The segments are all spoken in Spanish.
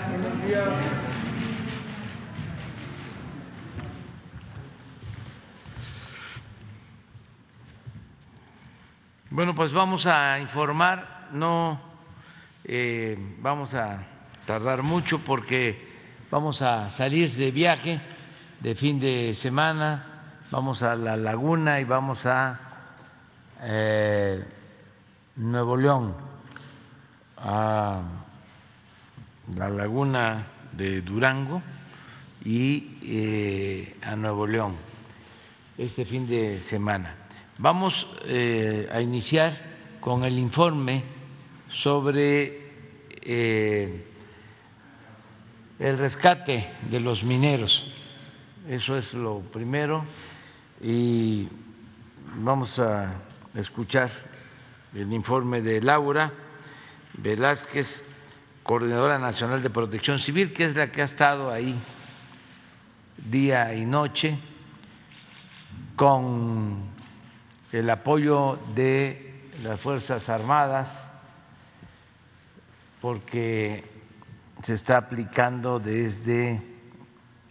Buenos días. Bueno, pues vamos a informar, no vamos a tardar mucho porque vamos a salir de viaje de fin de semana, vamos a La Laguna y vamos a Nuevo León, a La Laguna de Durango y a Nuevo León este fin de semana. Vamos a iniciar con el informe sobre el rescate de los mineros. Eso es lo primero y vamos a escuchar el informe de Laura Velázquez, Coordinadora Nacional de Protección Civil, que es la que ha estado ahí día y noche con el apoyo de las Fuerzas Armadas, porque se está aplicando desde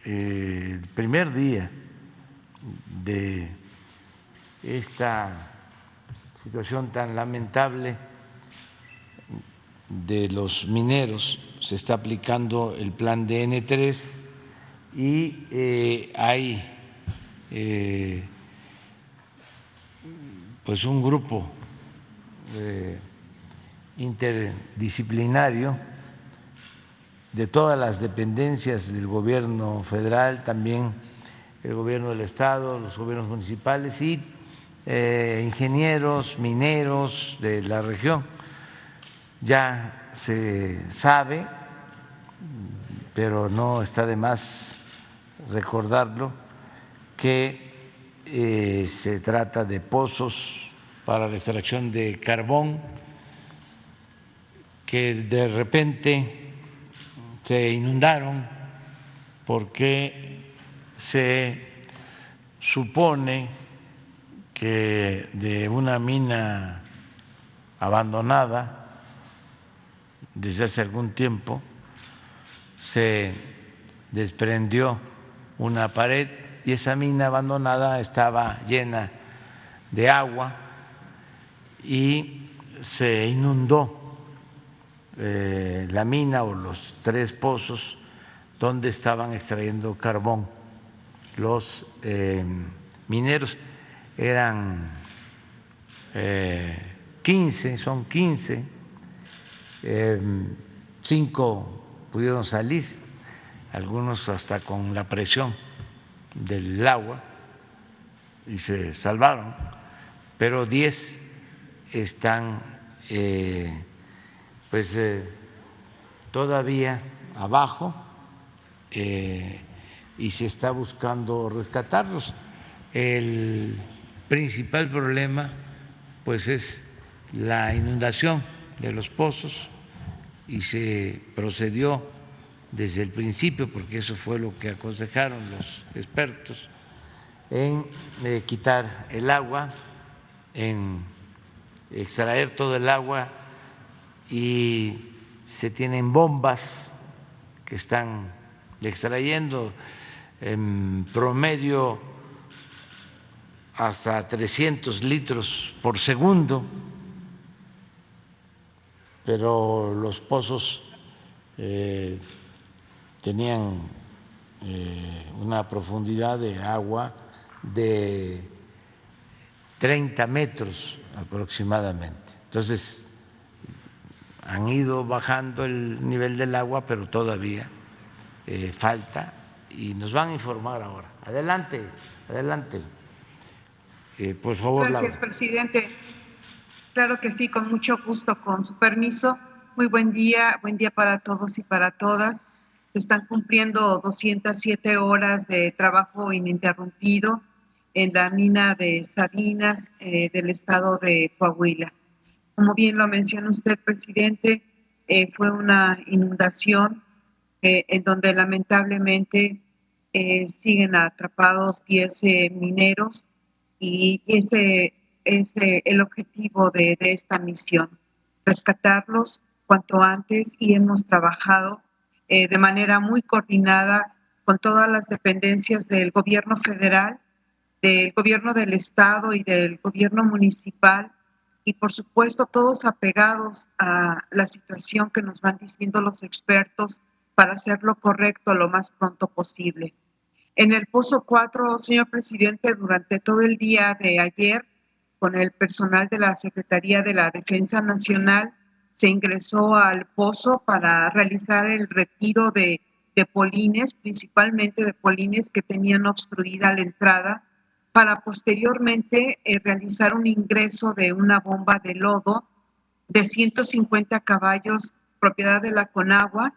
el primer día de esta situación tan lamentable de los mineros, se está aplicando el plan DN3 y hay pues un grupo interdisciplinario de todas las dependencias del gobierno federal, también el gobierno del estado, los gobiernos municipales y ingenieros, mineros de la región. Ya se sabe, pero no está de más recordarlo, que se trata de pozos para la extracción de carbón que de repente se inundaron porque se supone que de una mina abandonada desde hace algún tiempo se desprendió una pared y esa mina abandonada estaba llena de agua y se inundó la mina o los 3 pozos donde estaban extrayendo carbón los mineros. Eran 15, son 15, 5 pudieron salir, algunos hasta con la presión del agua y se salvaron, pero 10 están todavía abajo y se está buscando rescatarlos. El principal problema pues es la inundación de los pozos y se procedió desde el principio, porque eso fue lo que aconsejaron los expertos, en quitar el agua, en extraer todo el agua, y se tienen bombas que están extrayendo en promedio hasta 300 litros por segundo, pero los pozos tenían una profundidad de agua de 30 metros aproximadamente. Entonces, han ido bajando el nivel del agua, pero todavía falta y nos van a informar ahora. Adelante, adelante. Por favor, Gracias, Laura. Presidente. Claro que sí, con mucho gusto, con su permiso. Muy buen día para todos y para todas. Se están cumpliendo 207 horas de trabajo ininterrumpido en la mina de Sabinas del estado de Coahuila. Como bien lo menciona usted, presidente, fue una inundación en donde lamentablemente siguen atrapados 10 mineros y ese es el objetivo de esta misión, rescatarlos cuanto antes, y hemos trabajado de manera muy coordinada con todas las dependencias del gobierno federal, del gobierno del estado y del gobierno municipal, y por supuesto todos apegados a la situación que nos van diciendo los expertos para hacer lo correcto lo más pronto posible. En el Pozo 4, señor presidente, durante todo el día de ayer, con el personal de la Secretaría de la Defensa Nacional, se ingresó al pozo para realizar el retiro de polines, principalmente de polines que tenían obstruida la entrada, para posteriormente realizar un ingreso de una bomba de lodo de 150 caballos, propiedad de la Conagua,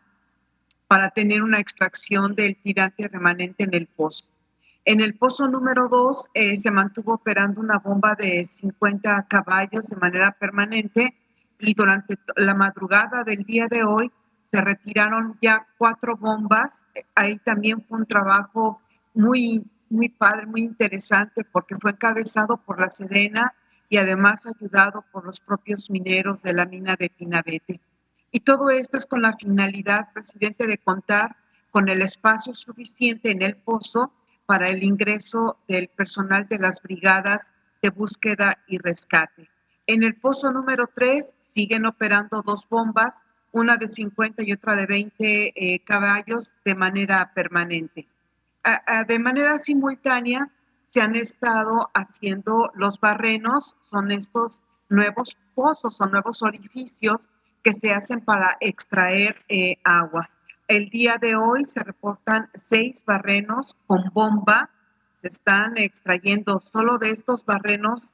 para tener una extracción del tirante remanente en el pozo. En el pozo número 2 se mantuvo operando una bomba de 50 caballos de manera permanente, y durante la madrugada del día de hoy se retiraron ya 4 bombas. Ahí también fue un trabajo muy padre, muy interesante, porque fue encabezado por la Sedena y además ayudado por los propios mineros de la mina de Pinabete. Y todo esto es con la finalidad, presidente, de contar con el espacio suficiente en el pozo para el ingreso del personal de las brigadas de búsqueda y rescate. En el pozo número 3 siguen operando 2 bombas, una de 50 y otra de 20 caballos de manera permanente. De manera simultánea se han estado haciendo los barrenos, son estos nuevos pozos o nuevos orificios que se hacen para extraer agua. El día de hoy se reportan 6 barrenos con bomba. Se están extrayendo solo de estos barrenos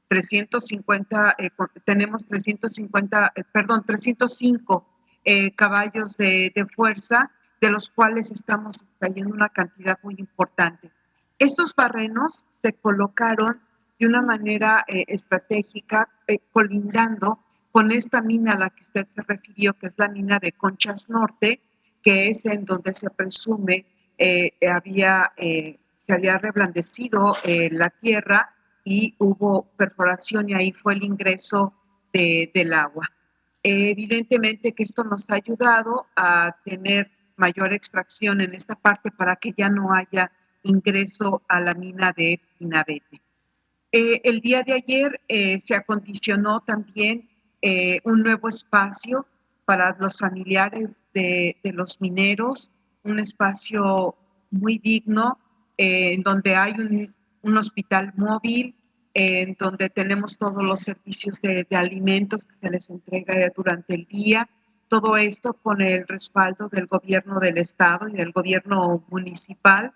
350, tenemos 305 caballos de fuerza, de los cuales estamos extrayendo una cantidad muy importante. Estos barrenos se colocaron de una manera estratégica, colindando con esta mina a la que usted se refirió, que es la mina de Conchas Norte, que es en donde se presume se había reblandecido la tierra y hubo perforación, y ahí fue el ingreso del agua. Evidentemente que esto nos ha ayudado a tener mayor extracción en esta parte para que ya no haya ingreso a la mina de Pinabete. El día de ayer se acondicionó también un nuevo espacio para los familiares de los mineros, un espacio muy digno, en donde hay un hospital móvil, en donde tenemos todos los servicios de alimentos que se les entrega durante el día. Todo esto con el respaldo del gobierno del estado y del gobierno municipal.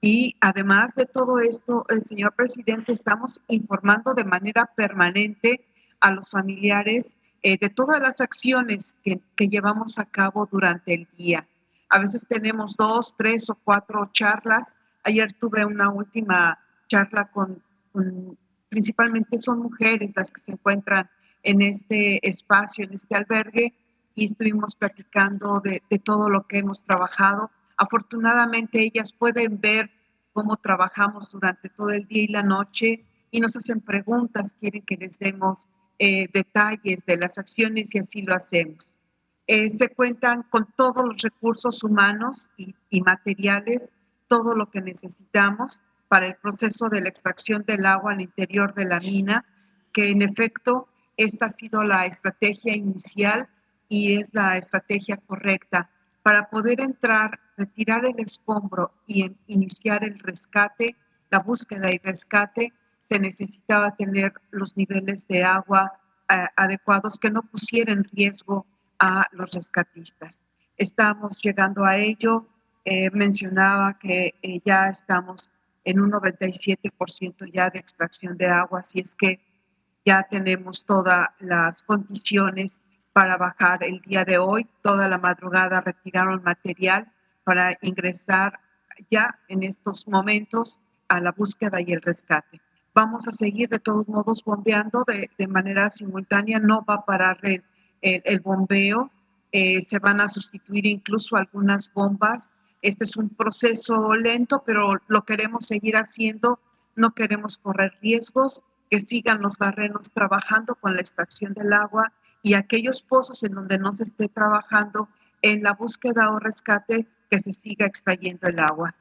Y además de todo esto, señor presidente, estamos informando de manera permanente a los familiares de todas las acciones que llevamos a cabo durante el día. A veces tenemos 2, 3 o 4 charlas. Ayer tuve una última charla con principalmente son mujeres las que se encuentran en este espacio, en este albergue, y estuvimos platicando de todo lo que hemos trabajado. Afortunadamente ellas pueden ver cómo trabajamos durante todo el día y la noche, y nos hacen preguntas, quieren que les demos detalles de las acciones, y así lo hacemos. Se cuentan con todos los recursos humanos y materiales, todo lo que necesitamos para el proceso de la extracción del agua al interior de la mina, que en efecto esta ha sido la estrategia inicial y es la estrategia correcta. Para poder entrar, retirar el escombro y iniciar el rescate, la búsqueda y rescate, se necesitaba tener los niveles de agua adecuados que no pusieran en riesgo a los rescatistas. Estamos llegando a ello. Mencionaba que ya estamos en un 97% ya de extracción de agua, así es que ya tenemos todas las condiciones para bajar el día de hoy. Toda la madrugada retiraron material para ingresar ya en estos momentos a la búsqueda y el rescate. Vamos a seguir de todos modos bombeando de manera simultánea, no va a parar el bombeo, se van a sustituir incluso algunas bombas. Este es un proceso lento, pero lo queremos seguir haciendo, no queremos correr riesgos, que sigan los barrenos trabajando con la extracción del agua, y aquellos pozos en donde no se esté trabajando, en la búsqueda o rescate que se siga extrayendo el agua.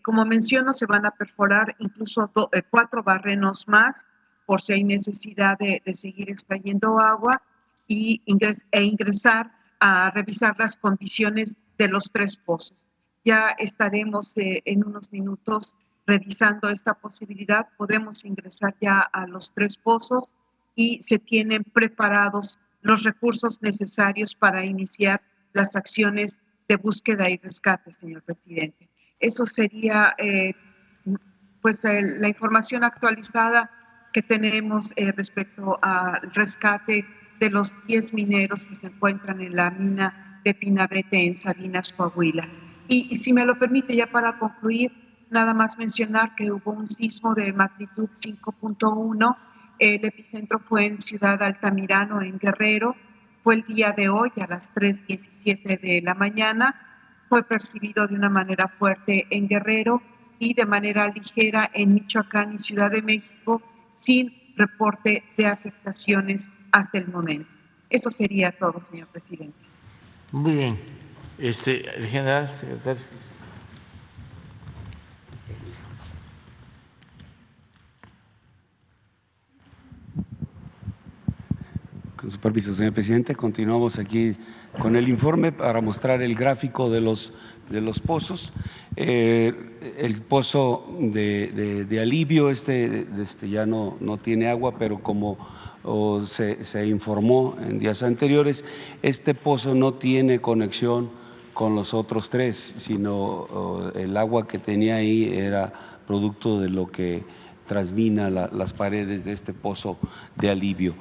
Como menciono, se van a perforar incluso 4 barrenos más por si hay necesidad de seguir extrayendo agua y ingresar a revisar las condiciones de los 3 pozos. Ya estaremos en unos minutos revisando esta posibilidad. Podemos ingresar ya a los 3 pozos y se tienen preparados los recursos necesarios para iniciar las acciones de búsqueda y rescate, señor presidente. Eso sería la información actualizada que tenemos respecto al rescate de los 10 mineros que se encuentran en la mina de Pinabete en Sabinas, Coahuila. Y si me lo permite, ya para concluir, nada más mencionar que hubo un sismo de magnitud 5.1. El epicentro fue en Ciudad Altamirano, en Guerrero. Fue el día de hoy a las 3:17 de la mañana. Fue percibido de una manera fuerte en Guerrero y de manera ligera en Michoacán y Ciudad de México, sin reporte de afectaciones hasta el momento. Eso sería todo, señor presidente. Muy bien. El general secretario. Con su permiso, señor presidente, continuamos aquí con el informe para mostrar el gráfico de los pozos. El pozo de alivio ya no tiene agua, pero como se informó en días anteriores, este pozo no tiene conexión con los otros 3, sino el agua que tenía ahí era producto de lo que transmina las paredes de este pozo de alivio.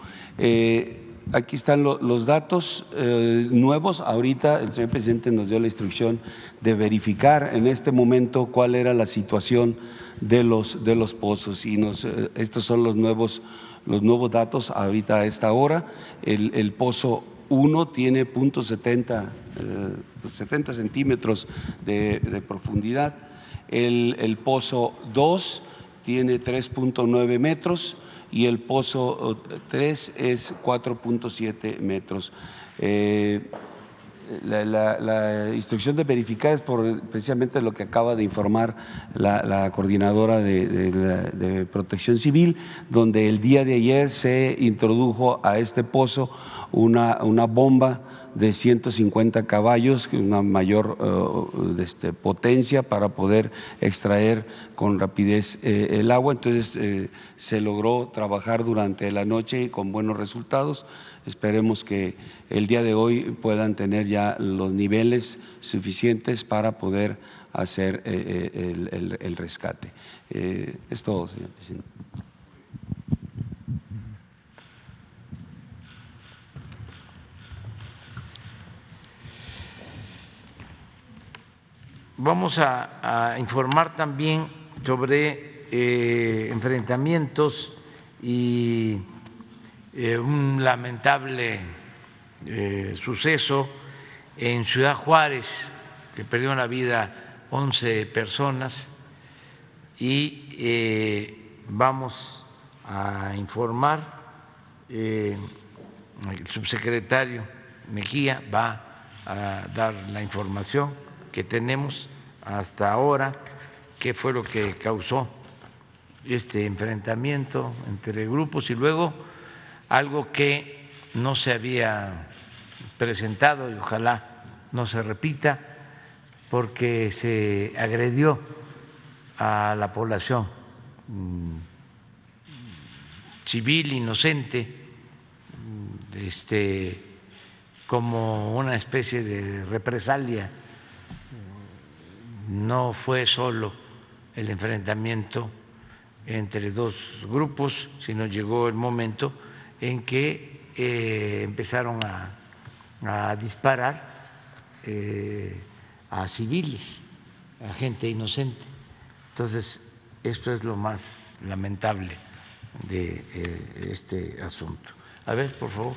Aquí están los datos nuevos. Ahorita el señor presidente nos dio la instrucción de verificar en este momento cuál era la situación de los pozos y estos son los nuevos datos ahorita a esta hora. El pozo 1 tiene 70 centímetros de profundidad. El pozo 2 tiene 3.9 metros y el pozo 3 es 4.7 metros. La instrucción de verificar es por precisamente lo que acaba de informar la coordinadora de Protección Civil, donde el día de ayer se introdujo a este pozo una bomba de 150 caballos, una mayor potencia para poder extraer con rapidez el agua. Entonces se logró trabajar durante la noche con buenos resultados. Esperemos que el día de hoy puedan tener ya los niveles suficientes para poder hacer el rescate. Es todo, señor presidente. Vamos a informar también sobre enfrentamientos y un lamentable suceso en Ciudad Juárez, que perdieron la vida 11 personas, y vamos a informar, el subsecretario Mejía va a dar la información que tenemos hasta ahora, qué fue lo que causó este enfrentamiento entre grupos y luego algo que no se había presentado y ojalá no se repita, porque se agredió a la población civil inocente, como una especie de represalia. No fue solo el enfrentamiento entre 2 grupos, sino llegó el momento en que empezaron a disparar a civiles, a gente inocente. Entonces, esto es lo más lamentable de este asunto. A ver, por favor.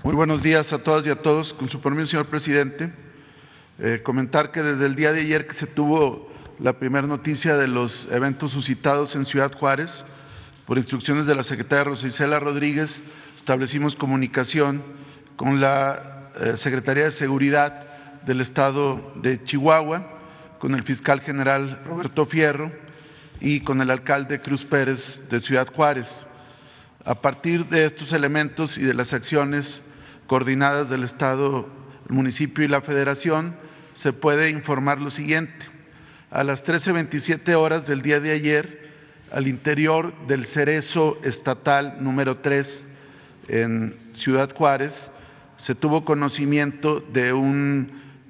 Muy buenos días a todas y a todos. Con su permiso, señor presidente, comentar que desde el día de ayer que se tuvo la primera noticia de los eventos suscitados en Ciudad Juárez, Por instrucciones de la secretaria Rosa Isela Rodríguez, establecimos comunicación con la Secretaría de Seguridad del Estado de Chihuahua, con el fiscal general Roberto Fierro y con el alcalde Cruz Pérez de Ciudad Juárez. A partir de estos elementos y de las acciones coordinadas del Estado, el municipio y la Federación, se puede informar lo siguiente. A las 13:27 horas del día de ayer, al interior del Cerezo Estatal número 3 en Ciudad Juárez, se tuvo conocimiento de una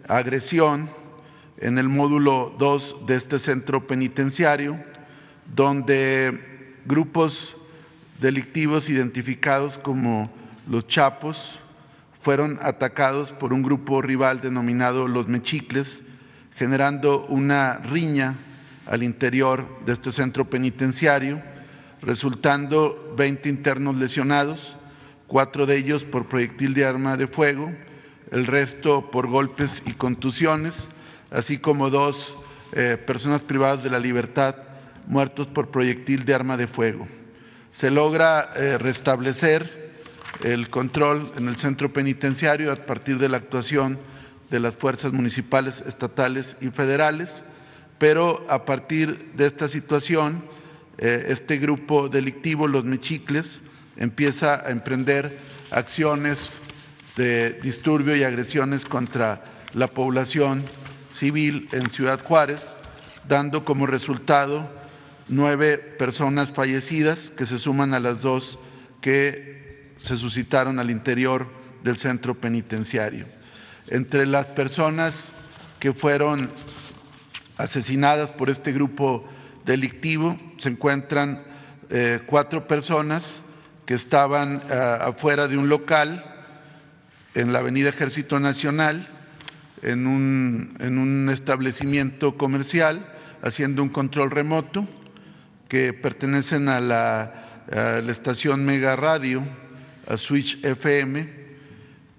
agresión en el módulo 2 de este centro penitenciario, donde grupos delictivos identificados como los Chapos fueron atacados por un grupo rival denominado Los Mechicles, generando una riña al interior de este centro penitenciario, resultando 20 internos lesionados, 4 de ellos por proyectil de arma de fuego, el resto por golpes y contusiones, así como 2 personas privadas de la libertad muertos por proyectil de arma de fuego. Se logra restablecer el control en el centro penitenciario a partir de la actuación de las fuerzas municipales, estatales y federales, pero a partir de esta situación, este grupo delictivo, los Mechicles, empieza a emprender acciones de disturbio y agresiones contra la población civil en Ciudad Juárez, dando como resultado 9 personas fallecidas que se suman a las 2 que se suscitaron al interior del centro penitenciario. Entre las personas que fueron asesinadas por este grupo delictivo se encuentran 4 personas que estaban afuera de un local en la avenida Ejército Nacional, en un establecimiento comercial, haciendo un control remoto, que pertenecen a la estación Mega Radio, a Switch FM,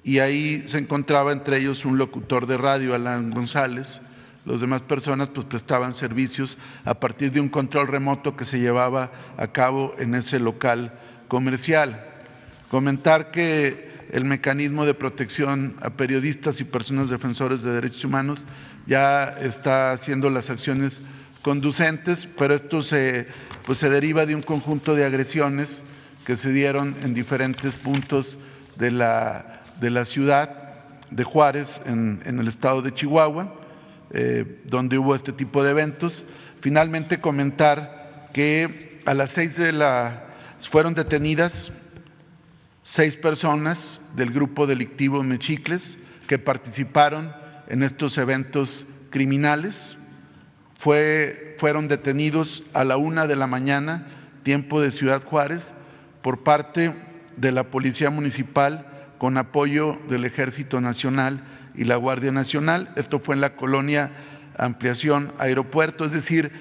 y ahí se encontraba entre ellos un locutor de radio, Alan González. Las demás personas pues prestaban servicios a partir de un control remoto que se llevaba a cabo en ese local comercial. Comentar que el mecanismo de protección a periodistas y personas defensores de derechos humanos ya está haciendo las acciones conducentes, pero esto se deriva de un conjunto de agresiones que se dieron en diferentes puntos de la ciudad de Juárez, en el estado de Chihuahua, donde hubo este tipo de eventos. Finalmente, comentar que a las 6 fueron detenidas 6 personas del grupo delictivo Mechicles que participaron en estos eventos criminales. Fueron detenidos a la 1 de la mañana, tiempo de Ciudad Juárez, por parte de la Policía Municipal con apoyo del Ejército Nacional y la Guardia Nacional. Esto fue en la colonia Ampliación Aeropuerto, es decir,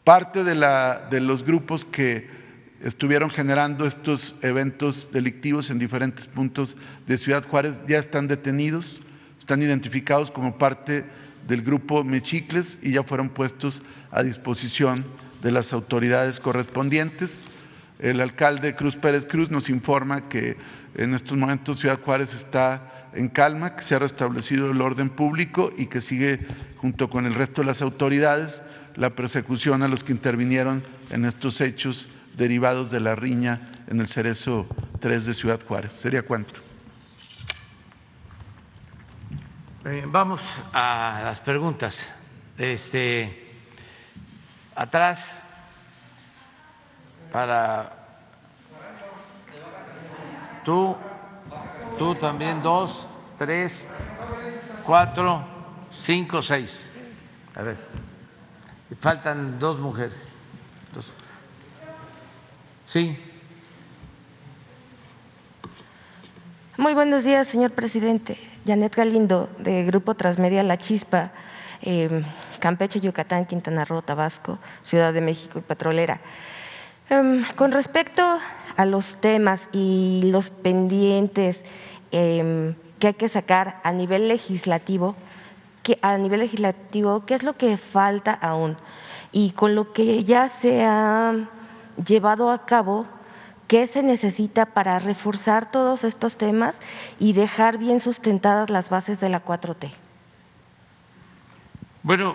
parte de los grupos que estuvieron generando estos eventos delictivos en diferentes puntos de Ciudad Juárez ya están detenidos, están identificados como parte del grupo Mechicles y ya fueron puestos a disposición de las autoridades correspondientes. El alcalde Cruz Pérez Cruz nos informa que en estos momentos Ciudad Juárez está en calma, que se ha restablecido el orden público y que sigue, junto con el resto de las autoridades, la persecución a los que intervinieron en estos hechos derivados de la riña en el Cerezo 3 de Ciudad Juárez. ¿Sería cuánto? Vamos a las preguntas. Atrás, para tú también, 2, 3, 4, 5, 6. A ver, faltan 2 mujeres. 2. Sí. Muy buenos días, señor presidente. Janet Galindo, de Grupo Transmedia La Chispa, Campeche, Yucatán, Quintana Roo, Tabasco, Ciudad de México y Petrolera. Con respecto a los temas y los pendientes que hay que sacar a nivel legislativo, ¿qué es lo que falta aún? Y con lo que ya se ha llevado a cabo, ¿qué se necesita para reforzar todos estos temas y dejar bien sustentadas las bases de la 4T? Bueno,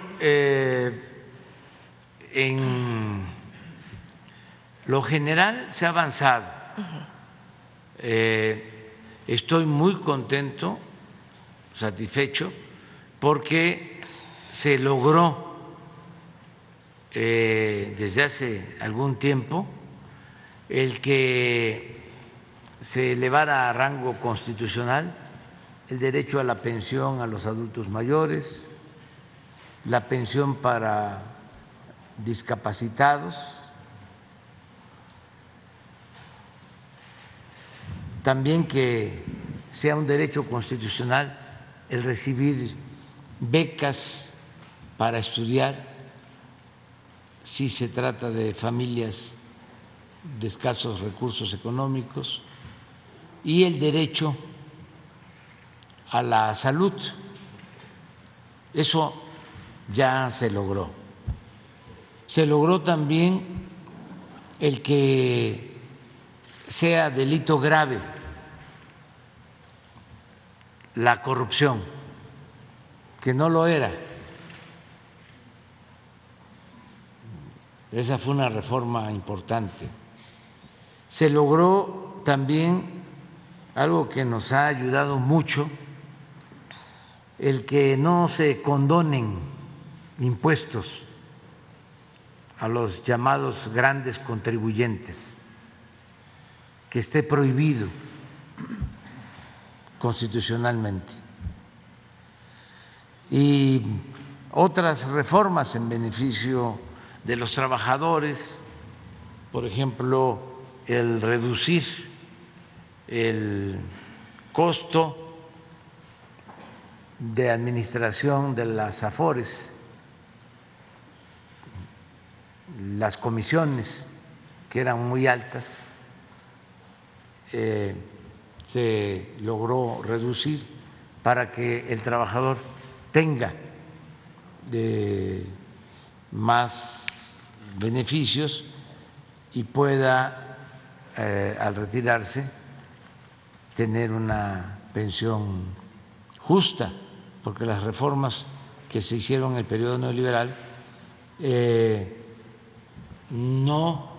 en lo general se ha avanzado. Estoy muy contento, satisfecho, porque se logró desde hace algún tiempo el que se elevara a rango constitucional el derecho a la pensión a los adultos mayores, la pensión para discapacitados, también que sea un derecho constitucional el recibir becas para estudiar si se trata de familias de escasos recursos económicos, y el derecho a la salud. Eso ya se logró. Se logró también el que sea delito grave la corrupción, que no lo era. Esa fue una reforma importante. Se logró también algo que nos ha ayudado mucho, el que no se condonen impuestos a los llamados grandes contribuyentes, que esté prohibido constitucionalmente. Y otras reformas en beneficio de los trabajadores, por ejemplo, el reducir el costo de administración de las AFORES, las comisiones que eran muy altas, se logró reducir para que el trabajador tenga más beneficios y pueda al retirarse tener una pensión justa, porque las reformas que se hicieron en el periodo neoliberal no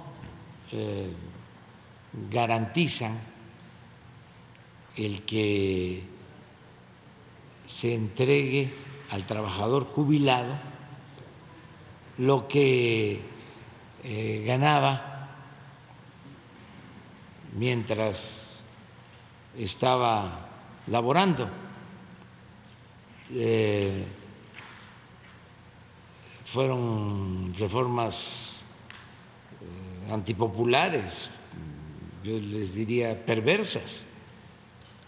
garantizan el que se entregue al trabajador jubilado lo que ganaba mientras estaba laborando. Fueron reformas antipopulares, yo les diría perversas,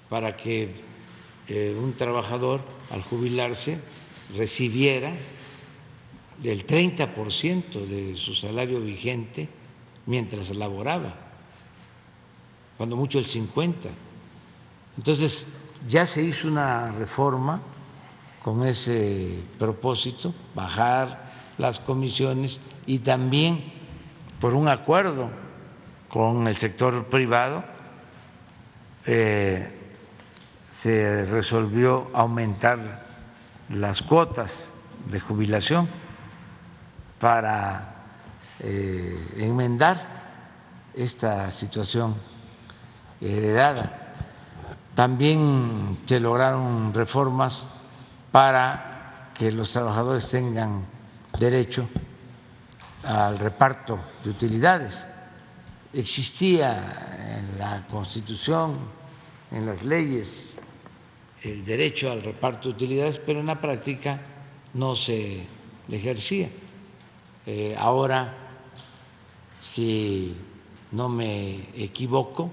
para que un trabajador al jubilarse recibiera del 30% de su salario vigente mientras laboraba, cuando mucho el 50%. Entonces ya se hizo una reforma con ese propósito, bajar las comisiones, y también por un acuerdo con el sector privado se resolvió aumentar las cuotas de jubilación para enmendar esta situación heredada. También se lograron reformas para que los trabajadores tengan derecho al reparto de utilidades. Existía en la Constitución, en las leyes, el derecho al reparto de utilidades, pero en la práctica no se ejercía. Ahora, si no me equivoco,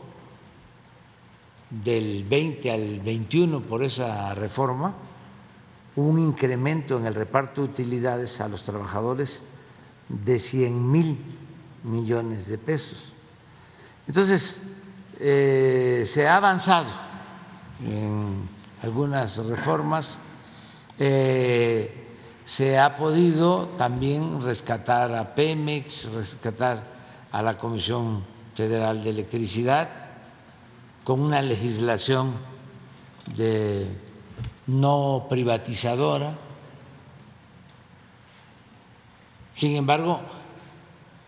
del 20 al 21 por esa reforma, un incremento en el reparto de utilidades a los trabajadores de 100,000 millones de pesos. Entonces, se ha avanzado en algunas reformas, se ha podido también rescatar a Pemex, rescatar a la Comisión Federal de Electricidad con una legislación no privatizadora. Sin embargo,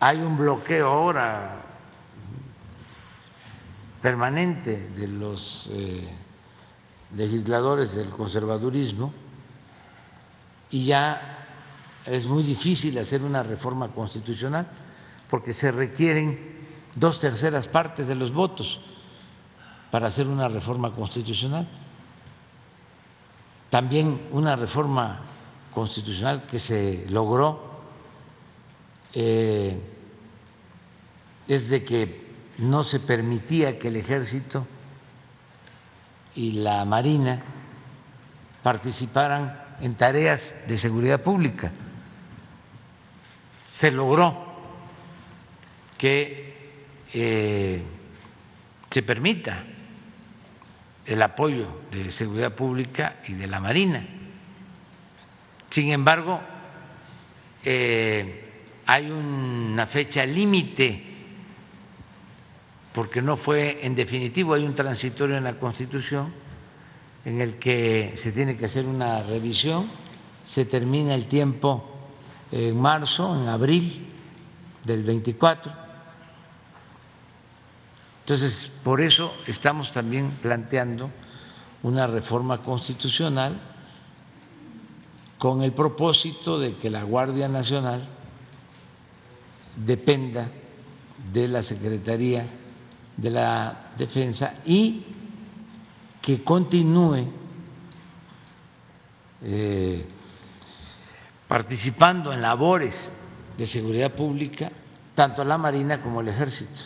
hay un bloqueo ahora permanente de los legisladores del conservadurismo y ya es muy difícil hacer una reforma constitucional porque se requieren 2/3 partes de los votos para hacer una reforma constitucional. También una reforma constitucional que se logró es de que no se permitía que el Ejército y la Marina participaran en tareas de seguridad pública. Se logró que se permita el apoyo de seguridad pública y de la Marina. Sin embargo, hay una fecha límite porque no fue en definitivo, hay un transitorio en la Constitución en el que se tiene que hacer una revisión, se termina el tiempo en marzo, en abril del 24. Entonces, por eso estamos también planteando una reforma constitucional con el propósito de que la Guardia Nacional dependa de la Secretaría de la Defensa y que continúe participando en labores de seguridad pública tanto la Marina como el Ejército.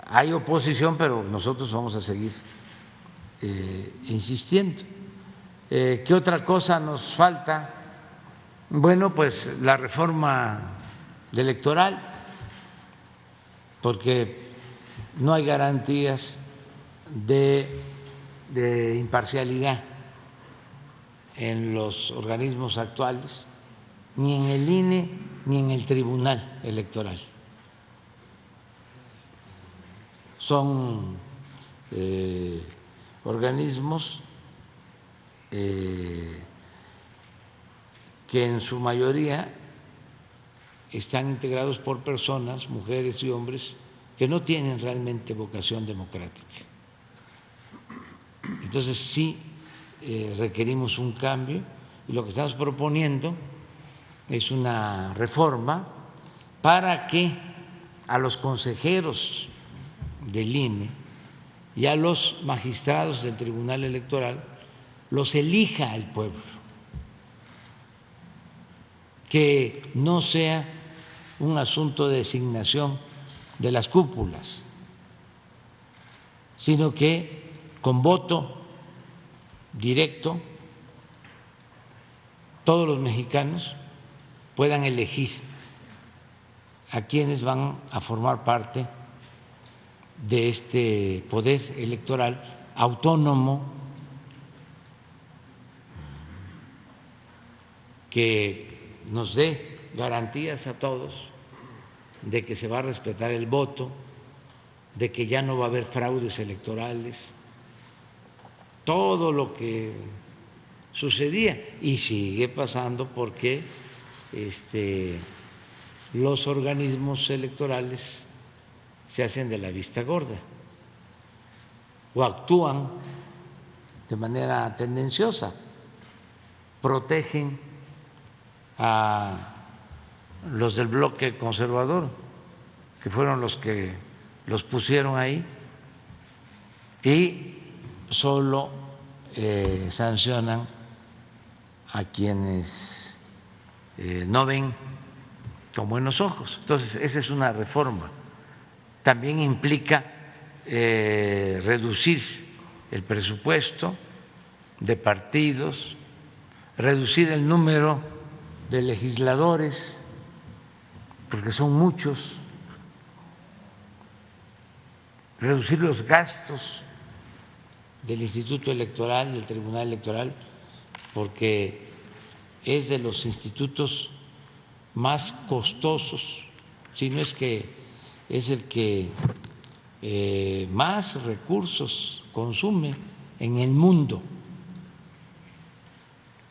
Hay oposición, pero nosotros vamos a seguir insistiendo. ¿Qué otra cosa nos falta? Bueno, pues la reforma electoral, porque no hay garantías de imparcialidad en los organismos actuales, ni en el INE ni en el Tribunal Electoral. Son organismos que en su mayoría están integrados por personas, mujeres y hombres, que no tienen realmente vocación democrática. Entonces sí requerimos un cambio y lo que estamos proponiendo es una reforma para que a los consejeros del INE y a los magistrados del Tribunal Electoral los elija el pueblo, que no sea un asunto de designación de las cúpulas, sino que con voto directo todos los mexicanos puedan elegir a quienes van a formar parte de este poder electoral autónomo que nos dé garantías a todos de que se va a respetar el voto, de que ya no va a haber fraudes electorales, todo lo que sucedía y sigue pasando porque los organismos electorales se hacen de la vista gorda o actúan de manera tendenciosa, protegen a los del bloque conservador, que fueron los que los pusieron ahí, y solo sancionan a quienes no ven con buenos ojos. Entonces, esa es una reforma. También implica reducir el presupuesto de partidos, reducir el número de legisladores, porque son muchos, reducir los gastos del Instituto Electoral, del Tribunal Electoral, porque es de los institutos más costosos, sino es que es el que más recursos consume en el mundo,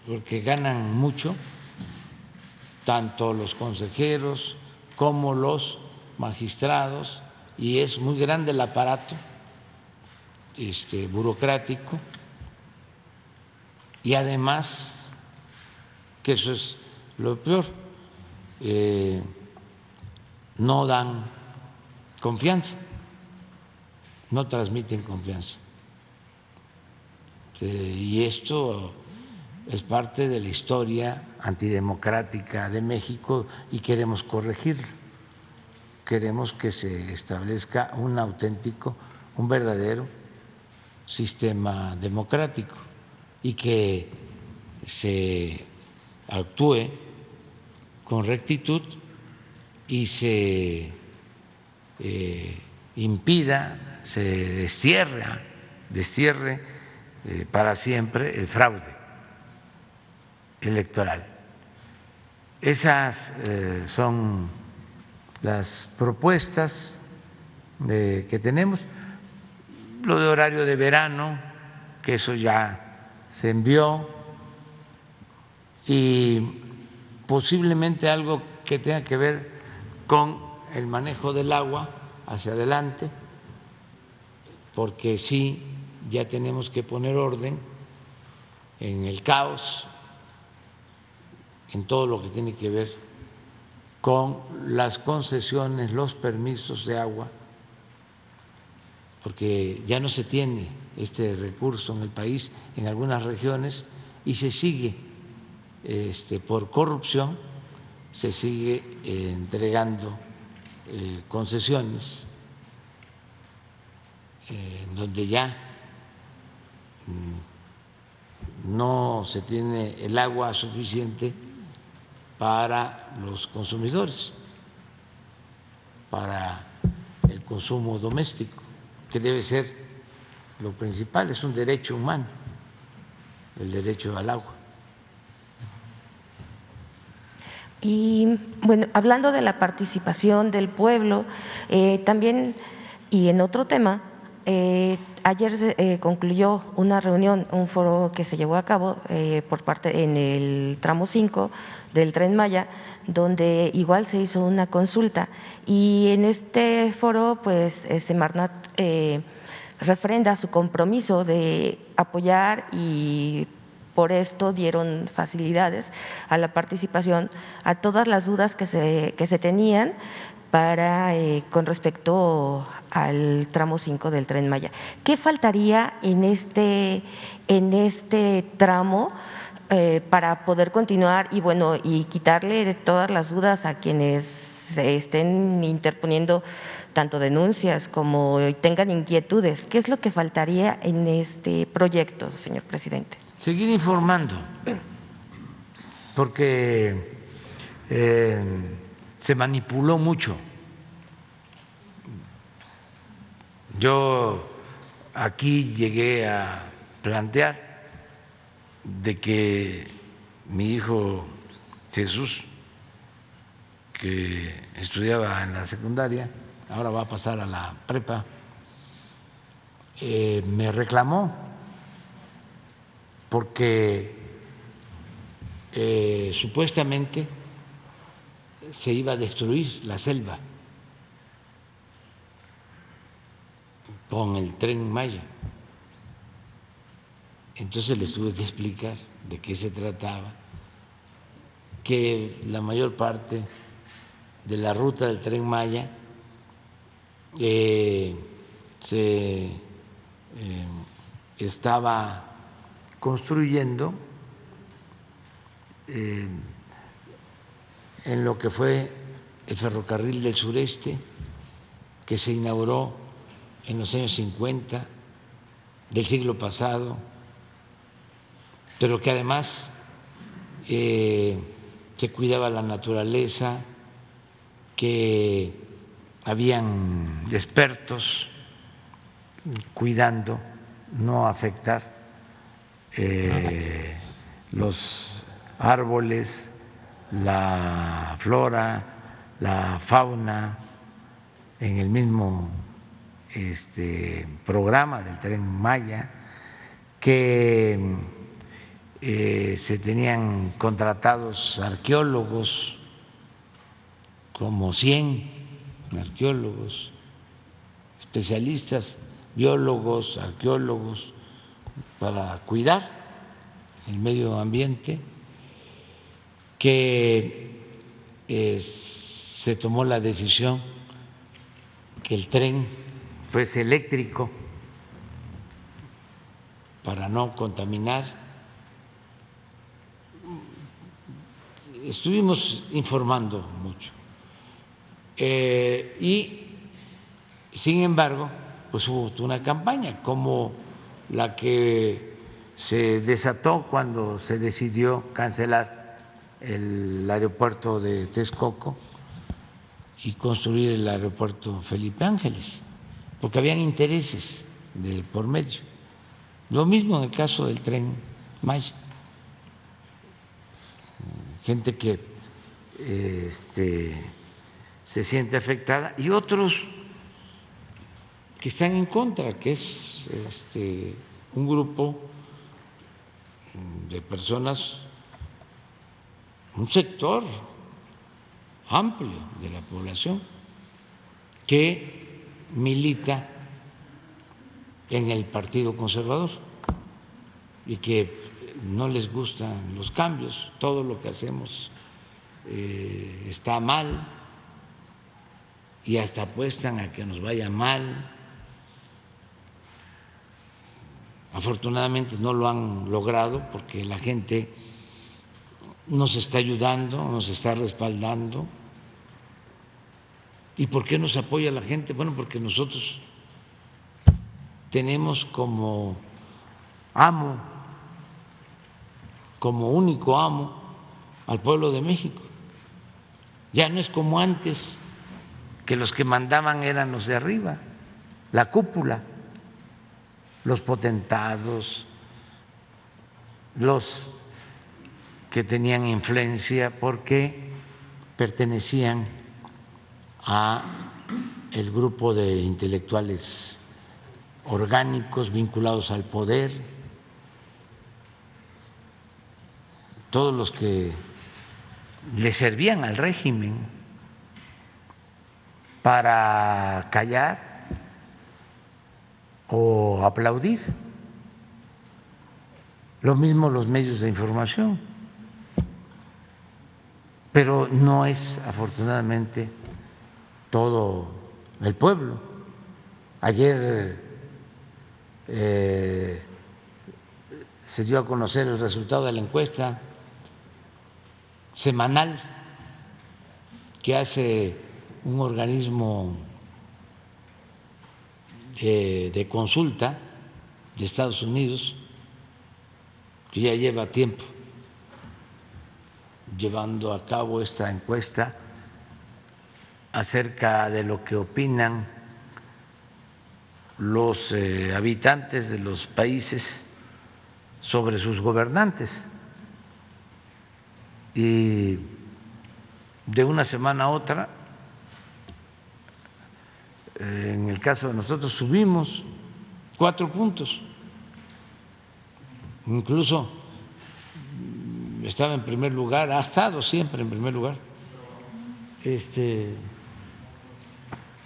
porque ganan mucho tanto los consejeros como los magistrados, y es muy grande el aparato burocrático, y además, que eso es lo peor, no dan confianza, no transmiten confianza. Y esto es parte de la historia antidemocrática de México y queremos corregirlo. Queremos que se establezca un auténtico, un verdadero sistema democrático y que se actúe con rectitud y se impida, se destierre para siempre el fraude electoral. Esas son las propuestas que tenemos. Lo de horario de verano, que eso ya se envió, y posiblemente algo que tenga que ver con el manejo del agua hacia adelante, porque sí, ya tenemos que poner orden en el caos, en todo lo que tiene que ver con las concesiones, los permisos de agua, porque ya no se tiene este recurso en el país, en algunas regiones, y se sigue, por corrupción, se sigue entregando concesiones donde ya no se tiene el agua suficiente para los consumidores, para el consumo doméstico, que debe ser lo principal, es un derecho humano, el derecho al agua. Y bueno, hablando de la participación del pueblo, también, y en otro tema, ayer se concluyó una reunión, un foro que se llevó a cabo por parte en el tramo 5 del Tren Maya, donde igual se hizo una consulta, y en este foro pues Semarnat refrenda su compromiso de apoyar, y por esto dieron facilidades a la participación a todas las dudas que se tenían con respecto al tramo 5 del Tren Maya. ¿Qué faltaría en este tramo para poder continuar y quitarle de todas las dudas a quienes se estén interponiendo tanto denuncias como tengan inquietudes? ¿Qué es lo que faltaría en este proyecto, señor presidente? Seguir informando, porque se manipuló mucho. Yo aquí llegué a plantear de que mi hijo Jesús, que estudiaba en la secundaria, ahora va a pasar a la prepa, me reclamó porque supuestamente se iba a destruir la selva con el Tren Maya. Entonces les tuve que explicar de qué se trataba, que la mayor parte de la ruta del Tren Maya se estaba construyendo en lo que fue el ferrocarril del sureste, que se inauguró en los años 50 del siglo pasado, pero que además se cuidaba la naturaleza, que habían expertos cuidando no afectar los árboles, la flora, la fauna en el mismo programa del Tren Maya, que se tenían contratados arqueólogos, como 100 arqueólogos, especialistas, biólogos, arqueólogos, para cuidar el medio ambiente, que se tomó la decisión que el tren fuese eléctrico para no contaminar. Estuvimos informando mucho y sin embargo pues hubo una campaña como la que se desató cuando se decidió cancelar el aeropuerto de Texcoco y construir el aeropuerto Felipe Ángeles, porque habían intereses de por medio. Lo mismo en el caso del Tren Maya. Gente que se siente afectada y otros que están en contra, que es un grupo de personas, un sector amplio de la población que milita en el Partido Conservador y que no les gustan los cambios, todo lo que hacemos está mal y hasta apuestan a que nos vaya mal. Afortunadamente no lo han logrado porque la gente nos está ayudando, nos está respaldando. ¿Y por qué nos apoya la gente? Bueno, porque nosotros tenemos como amo, como único amo, al pueblo de México. Ya no es como antes, que los que mandaban eran los de arriba, la cúpula, los potentados, los que tenían influencia porque pertenecían a el grupo de intelectuales orgánicos vinculados al poder, todos los que le servían al régimen para callar o aplaudir. Lo mismo los medios de información, pero no es afortunadamente todo el pueblo. Ayer se dio a conocer el resultado de la encuesta semanal que hace un organismo de consulta de Estados Unidos, que ya lleva tiempo llevando a cabo esta encuesta acerca de lo que opinan los habitantes de los países sobre sus gobernantes. Y de una semana a otra, en el caso de nosotros, subimos 4 puntos. Incluso estaba en primer lugar, ha estado siempre en primer lugar,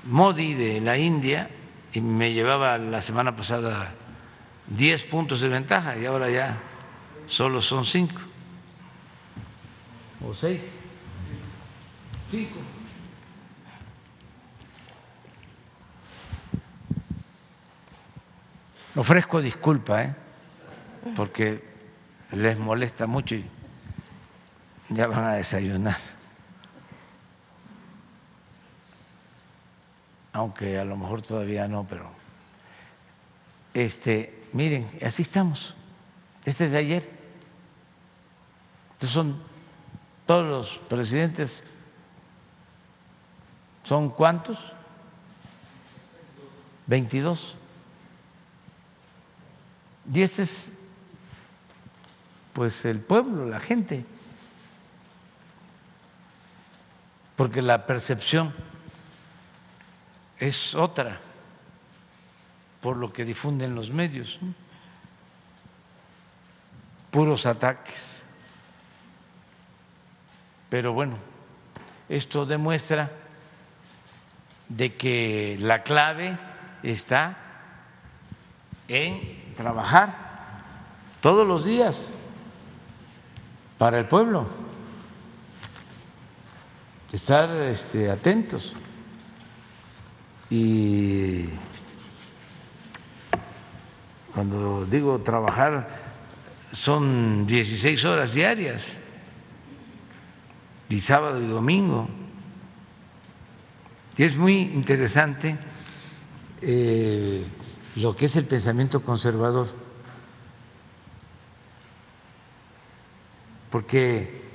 Modi de la India, y me llevaba la semana pasada 10 puntos de ventaja y ahora ya solo son 5 o 6. 5. Ofrezco disculpa, porque les molesta mucho y ya van a desayunar. Aunque a lo mejor todavía no, pero miren, así estamos. Este es de ayer. Estos son todos los presidentes. ¿Son cuántos? 22. Y este es pues el pueblo, la gente. porque la percepción es otra por lo que difunden los medios, ¿no? Puros ataques. Pero bueno, esto demuestra de que la clave está en trabajar todos los días para el pueblo, estar atentos. Y cuando digo trabajar, son 16 horas diarias, y sábado y domingo. Y es muy interesante lo que es el pensamiento conservador, porque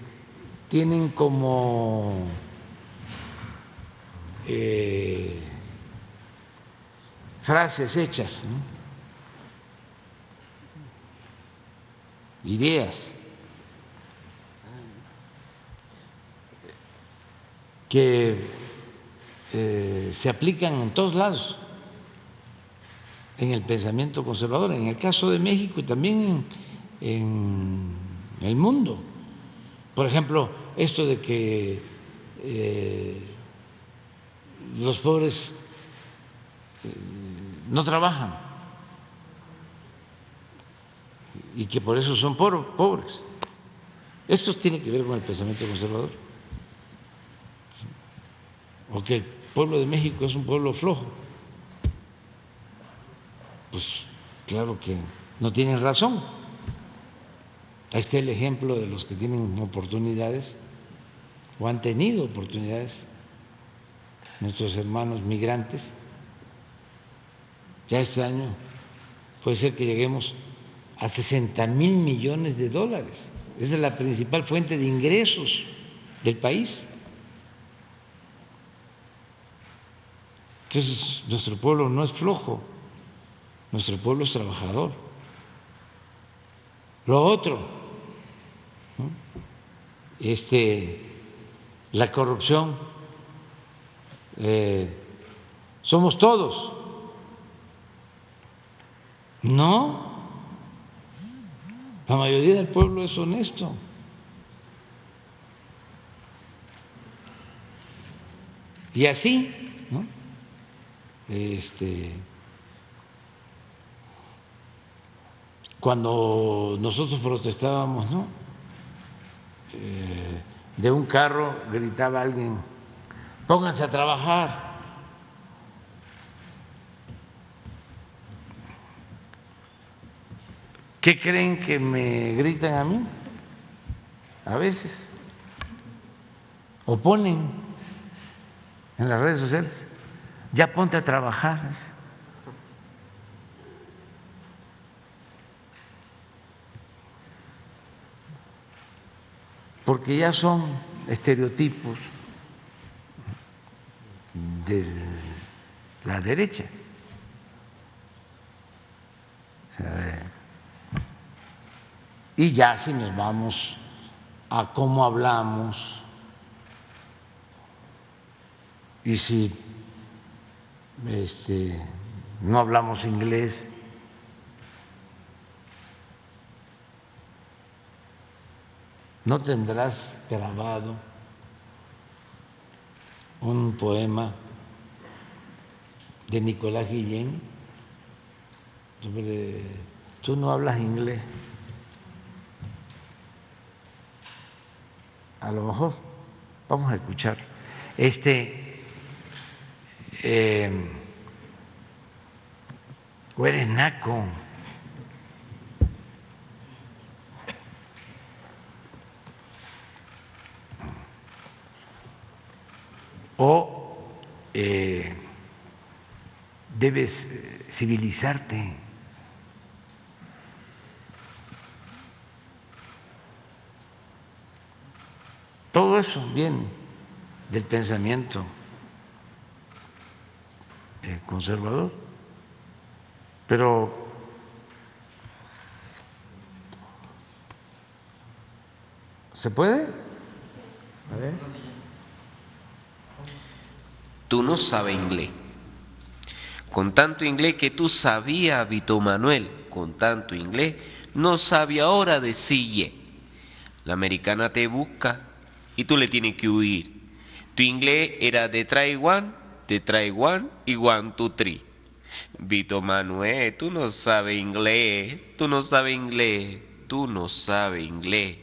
tienen como frases hechas, ¿no? Ideas que se aplican en todos lados en el pensamiento conservador, en el caso de México y también en el mundo. Por ejemplo, esto de que los pobres no trabajan y que por eso son pobres. Esto tiene que ver con el pensamiento conservador. Porque el pueblo de México es un pueblo flojo. Pues claro que no tienen razón. Ahí está el ejemplo de los que tienen oportunidades o han tenido oportunidades, nuestros hermanos migrantes. Ya este año puede ser que lleguemos a 60,000 millones de dólares. Esa es la principal fuente de ingresos del país. Entonces, nuestro pueblo no es flojo, nuestro pueblo es trabajador. Lo otro, ¿no? La corrupción, somos todos. No, la mayoría del pueblo es honesto. Y así, ¿no? Cuando nosotros protestábamos, ¿no? De un carro gritaba alguien: pónganse a trabajar. ¿Qué creen que me gritan a mí? A veces. O ponen en las redes sociales: ya ponte a trabajar. Porque ya son estereotipos de la derecha. O sea, y ya si nos vamos a cómo hablamos y si no hablamos inglés, ¿no tendrás grabado un poema de Nicolás Guillén? Tú no hablas inglés. A lo mejor vamos a escuchar o eres naco. O debes civilizarte. Todo eso viene del pensamiento conservador. Pero ¿se puede? A ver. tú no sabes inglés. Con tanto inglés que tú sabías, Vito Manuel, con tanto inglés, no sabe ahora decirle. La americana te busca y tú le tienes que huir. Tu inglés era de try one y 1, 2, 3. Vito Manuel, tú no sabes inglés, tú no sabes inglés, tú no sabes inglés.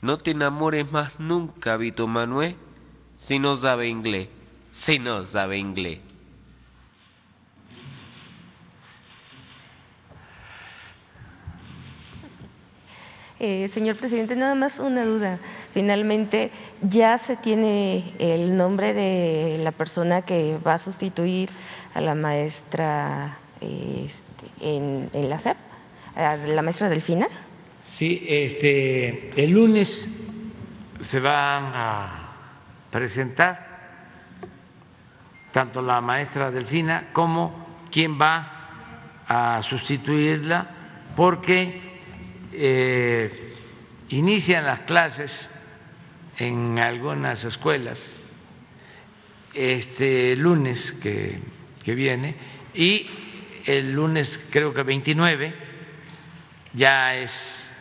No te enamores más nunca, Vito Manuel, si no sabes inglés, si no sabes inglés. Señor presidente, nada más una duda. Finalmente, ¿ya se tiene el nombre de la persona que va a sustituir a la maestra en la SEP, a la maestra Delfina? Sí, el lunes se van a presentar tanto la maestra Delfina como quien va a sustituirla, porque inician las clases en algunas escuelas lunes que viene, y el lunes creo que 29 ya es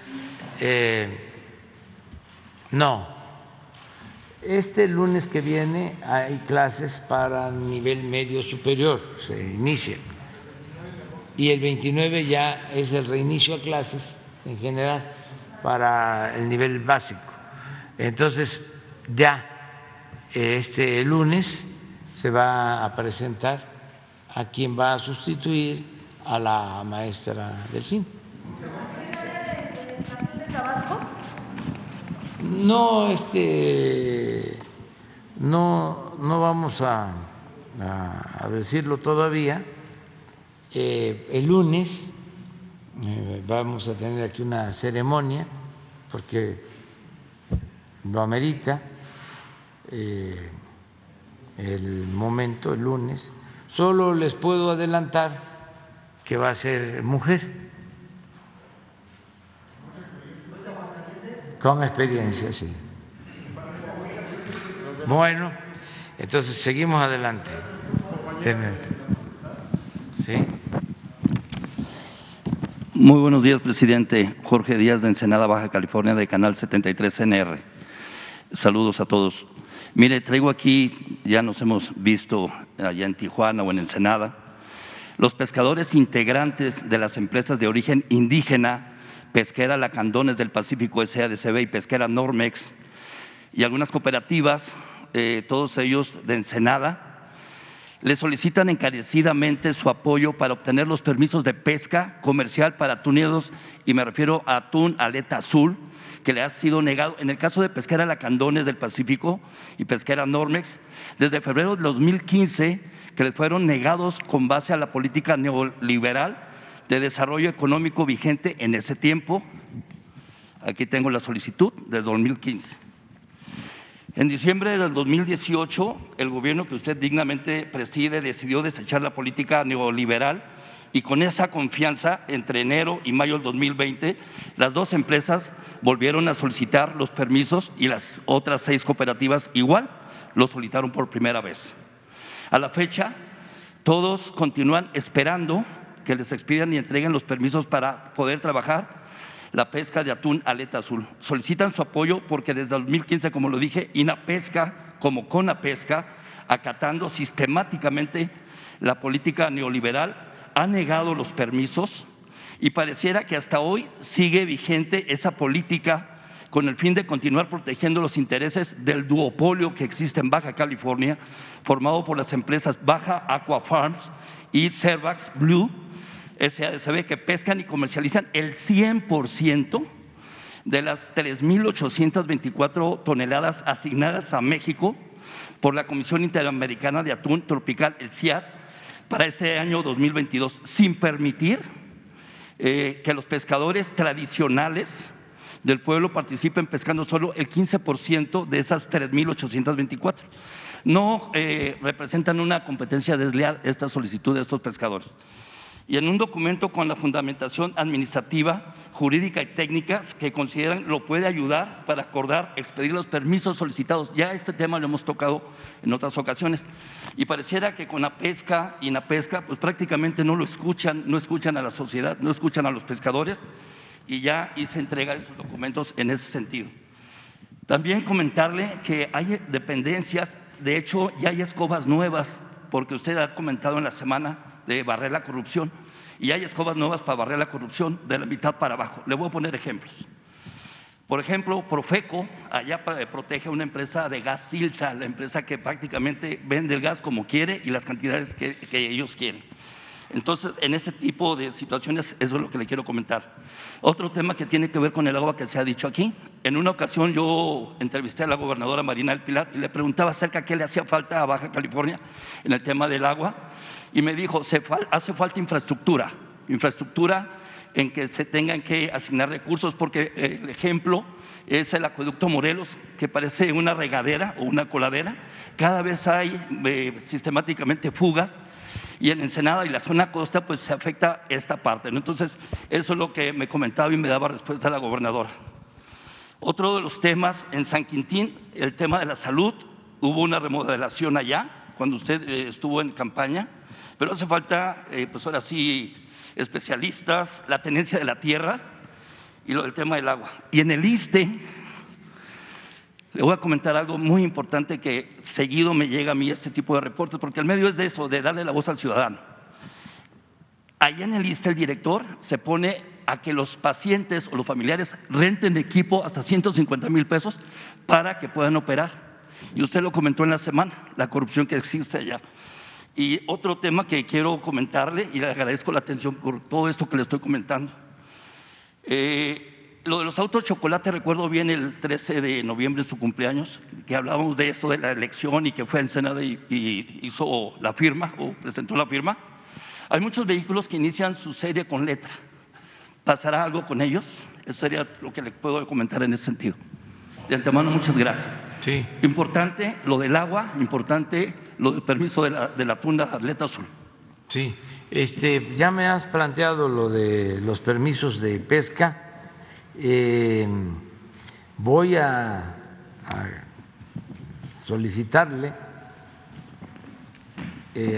este lunes que viene hay clases para nivel medio superior, se inicia, y el 29 ya es el reinicio a clases en general para el nivel básico. Entonces ya este lunes se va a presentar a quien va a sustituir a la maestra Delfina. No, no vamos a decirlo todavía. El lunes vamos a tener aquí una ceremonia porque lo amerita el momento, el lunes. Solo les puedo adelantar que va a ser mujer, con experiencia, sí. Bueno, entonces seguimos adelante. ¿Sí? Muy buenos días, presidente. Jorge Díaz, de Ensenada, Baja California, de Canal 73 NR. Saludos a todos. Mire, traigo aquí, ya nos hemos visto allá en Tijuana o en Ensenada, los pescadores integrantes de las empresas de origen indígena, Pesquera Lacandones del Pacífico SADCB y Pesquera Normex, y algunas cooperativas, todos ellos de Ensenada, le solicitan encarecidamente su apoyo para obtener los permisos de pesca comercial para atuneros, y me refiero a atún aleta azul, que le ha sido negado en el caso de Pesquera Lacandones del Pacífico y Pesquera Normex desde febrero de 2015, que les fueron negados con base a la política neoliberal de desarrollo económico vigente en ese tiempo. Aquí tengo la solicitud del 2015. En diciembre del 2018, el gobierno que usted dignamente preside decidió desechar la política neoliberal, y con esa confianza, entre enero y mayo del 2020, las dos empresas volvieron a solicitar los permisos, y las otras 6 cooperativas igual lo solicitaron por primera vez. A la fecha, todos continúan esperando que les expidan y entreguen los permisos para poder trabajar la pesca de atún aleta azul. Solicitan su apoyo porque desde 2015, como lo dije, INAPESCA como CONAPESCA, acatando sistemáticamente la política neoliberal, ha negado los permisos, y pareciera que hasta hoy sigue vigente esa política con el fin de continuar protegiendo los intereses del duopolio que existe en Baja California, formado por las empresas Baja Aqua Farms y Cervax Blue SADCB, que pescan y comercializan el 100% de las 3.824 toneladas asignadas a México por la Comisión Interamericana de Atún Tropical, el CIAT, para este año 2022, sin permitir que los pescadores tradicionales del pueblo participen pescando solo el 15% de esas 3.824. No representan una competencia desleal esta solicitud de estos pescadores. y en un documento con la fundamentación administrativa, jurídica y técnica que consideran lo puede ayudar para acordar, expedir los permisos solicitados. Ya este tema lo hemos tocado en otras ocasiones y pareciera que con APESCA y INAPESCA pues prácticamente no escuchan a la sociedad, no escuchan a los pescadores y ya hice entrega de esos documentos en ese sentido. También comentarle que hay dependencias, de hecho ya hay escobas nuevas, porque usted ha comentado en la semana de barrer la corrupción, y hay escobas nuevas para barrer la corrupción de la mitad para abajo. Le voy a poner ejemplos. Por ejemplo, Profeco allá protege a una empresa de gas Silsa, la empresa que prácticamente vende el gas como quiere y las cantidades que ellos quieren. Entonces, en ese tipo de situaciones, eso es lo que le quiero comentar. Otro tema que tiene que ver con el agua que se ha dicho aquí. En una ocasión yo entrevisté a la gobernadora Marina del Pilar y le preguntaba acerca de qué le hacía falta a Baja California en el tema del agua y me dijo, hace falta infraestructura en que se tengan que asignar recursos, porque el ejemplo es el acueducto Morelos, que parece una regadera o una coladera. Cada vez hay sistemáticamente fugas y en Ensenada y la zona costa pues se afecta esta parte, ¿no? Entonces, eso es lo que me comentaba y me daba respuesta a la gobernadora. Otro de los temas en San Quintín, el tema de la salud, hubo una remodelación allá cuando usted estuvo en campaña, pero hace falta, pues ahora sí, especialistas, la tenencia de la tierra y lo del tema del agua. Y en el ISSSTE, le voy a comentar algo muy importante que seguido me llega a mí este tipo de reportes, porque el medio es de eso, de darle la voz al ciudadano. Allá en el ISSSTE el director se pone a que los pacientes o los familiares renten equipo hasta 150,000 pesos para que puedan operar. Y usted lo comentó en la semana, la corrupción que existe allá. Y otro tema que quiero comentarle, y le agradezco la atención por todo esto que le estoy comentando. Lo de los autos chocolate, recuerdo bien el 13 de noviembre, su cumpleaños, que hablábamos de esto de la elección y que fue a Ensenada y hizo la firma o presentó la firma. Hay muchos vehículos que inician su serie con letra. ¿Pasará algo con ellos? Eso sería lo que le puedo comentar en ese sentido. De antemano, muchas gracias. Sí. Importante lo del agua, importante lo del permiso de la tuna Atleta Azul. Sí, ya me has planteado lo de los permisos de pesca. Voy a solicitarle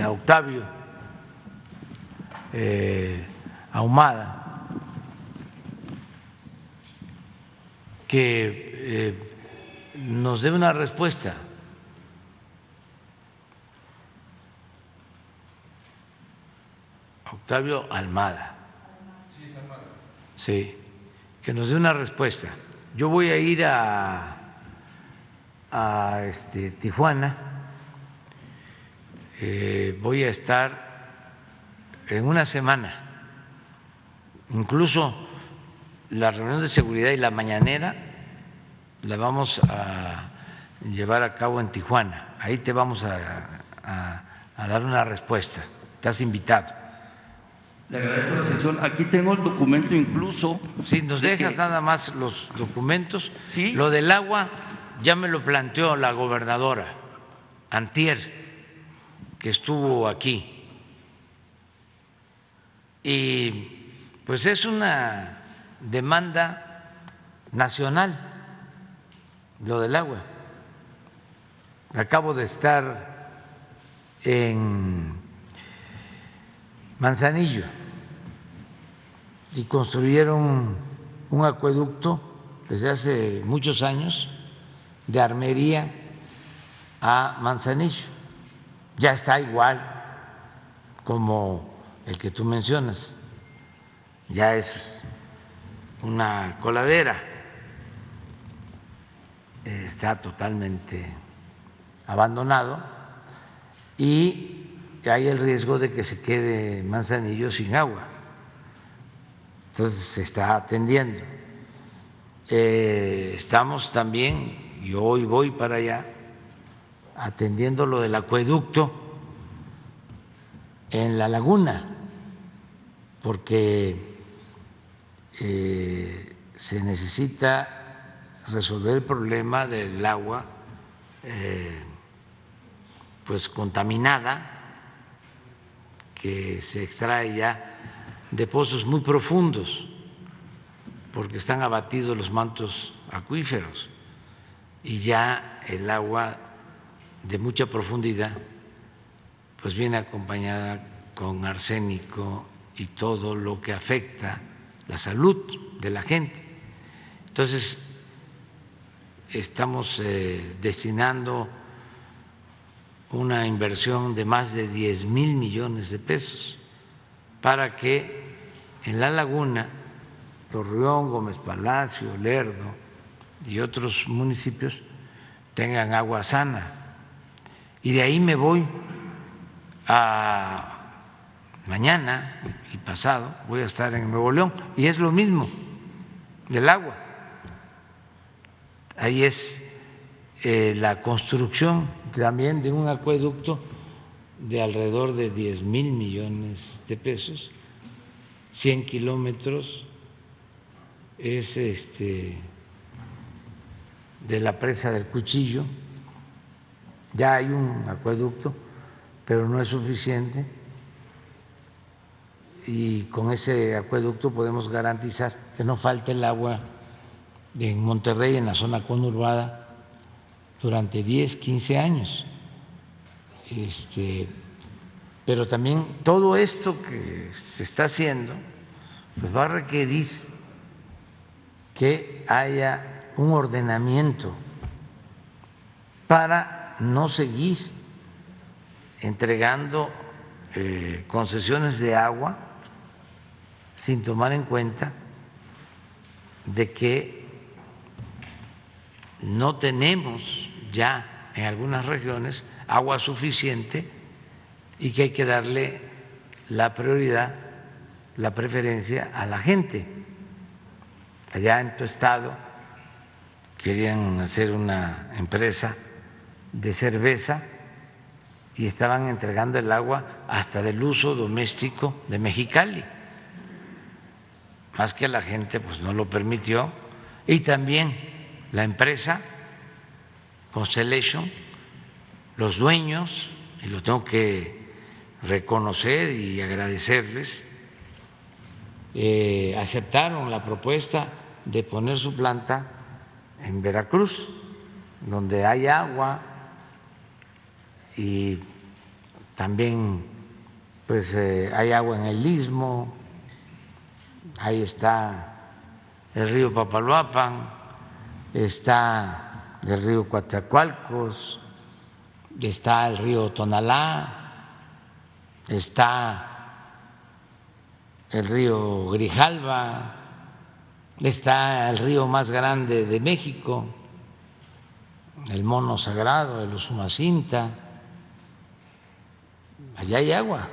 a Octavio Ahumada que nos dé una respuesta. Octavio Almada. Sí, que nos dé una respuesta. Yo voy a ir a Tijuana, voy a estar en una semana, incluso la reunión de seguridad y la mañanera la vamos a llevar a cabo en Tijuana. Ahí te vamos a dar una respuesta. Estás invitado. Le agradezco la atención. Aquí tengo el documento incluso. Sí, nos dejas nada más los documentos. Sí. Lo del agua ya me lo planteó la gobernadora antier, que estuvo aquí. Y pues es una demanda nacional, lo del agua. Acabo de estar en Manzanillo y construyeron un acueducto desde hace muchos años de Armería a Manzanillo. Ya está igual como el que tú mencionas, ya es una coladera, está totalmente abandonado y hay el riesgo de que se quede Manzanillo sin agua. Entonces se está atendiendo. Estamos también, y hoy voy para allá, atendiendo lo del acueducto en La Laguna, porque se necesita resolver el problema del agua pues contaminada que se extrae ya de pozos muy profundos, porque están abatidos los mantos acuíferos y ya el agua de mucha profundidad pues viene acompañada con arsénico y todo lo que afecta la salud de la gente. Entonces, estamos destinando una inversión de más de 10,000 millones de pesos para que en la laguna, Torreón, Gómez Palacio, Lerdo y otros municipios tengan agua sana. Y de ahí me voy a mañana y pasado, voy a estar en Nuevo León, y es lo mismo del agua. Ahí es la construcción también de un acueducto de alrededor de 10,000 millones de pesos, 100 kilómetros, es de la presa del Cuchillo. Ya hay un acueducto, pero no es suficiente, y con ese acueducto podemos garantizar que no falte el agua en Monterrey, en la zona conurbada, durante 10, 15 años. Pero también todo esto que se está haciendo pues va a requerir que haya un ordenamiento para no seguir entregando concesiones de agua sin tomar en cuenta de que no tenemos ya en algunas regiones agua suficiente y que hay que darle la prioridad, la preferencia a la gente. Allá en tu estado querían hacer una empresa de cerveza y estaban entregando el agua hasta del uso doméstico de Mexicali, más que la gente pues no lo permitió. Y también la empresa Constellation, los dueños, y lo tengo que reconocer y agradecerles, aceptaron la propuesta de poner su planta en Veracruz, donde hay agua, y también pues hay agua en el Istmo. Ahí está el río Papaloapan, está el río Coatzacoalcos, está el río Tonalá, está el río Grijalva, está el río más grande de México, el Mono Sagrado, el Usumacinta. Allá hay agua.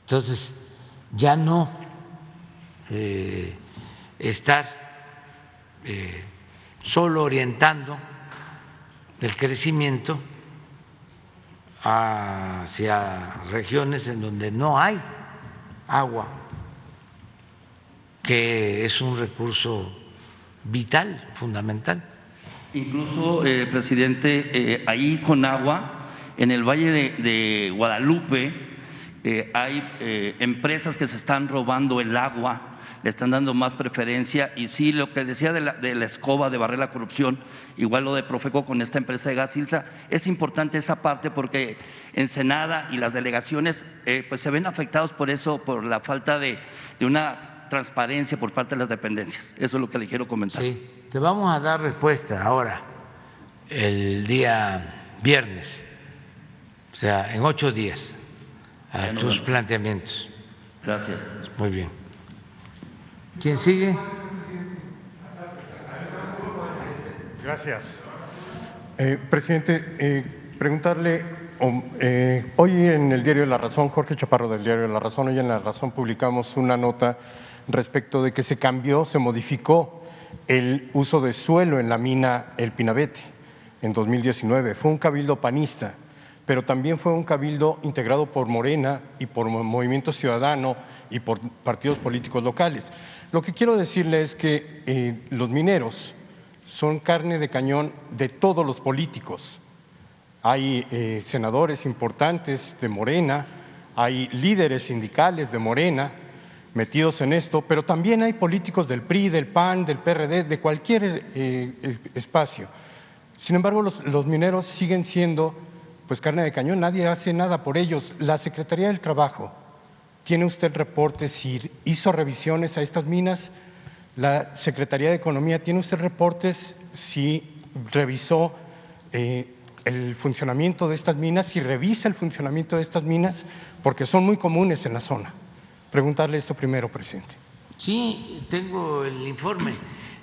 Entonces, ya no estar solo orientando el crecimiento hacia regiones en donde no hay agua, que es un recurso vital, fundamental. Incluso, presidente, ahí con agua, en el Valle de Guadalupe, hay empresas que se están robando el agua, le están dando más preferencia. Y sí, lo que decía de la escoba de barrer la corrupción, igual lo de Profeco con esta empresa de Gas Ilsa, es importante esa parte, porque Ensenada y las delegaciones pues se ven afectados por eso, por la falta de una transparencia por parte de las dependencias. Eso es lo que le quiero comentar. Sí, te vamos a dar respuesta ahora, el día viernes, o sea, en 8 días, a tus planteamientos. Gracias. Muy bien. ¿Quién sigue? Gracias. Presidente, preguntarle, hoy en el diario La Razón, Jorge Chaparro del diario La Razón, hoy en La Razón publicamos una nota respecto de que se cambió, se modificó el uso de suelo en la mina El Pinabete en 2019. Fue un cabildo panista, pero también fue un cabildo integrado por Morena y por Movimiento Ciudadano y por partidos políticos locales. Lo que quiero decirle es que los mineros son carne de cañón de todos los políticos. Hay senadores importantes de Morena, hay líderes sindicales de Morena metidos en esto, pero también hay políticos del PRI, del PAN, del PRD, de cualquier espacio. Sin embargo, los mineros siguen siendo pues carne de cañón, nadie hace nada por ellos. La Secretaría del Trabajo, ¿tiene usted reportes si hizo revisiones a estas minas? La Secretaría de Economía, ¿tiene usted reportes si revisó el funcionamiento de estas minas, si revisa el funcionamiento de estas minas? Porque son muy comunes en la zona. Preguntarle esto primero, presidente. Sí, tengo el informe.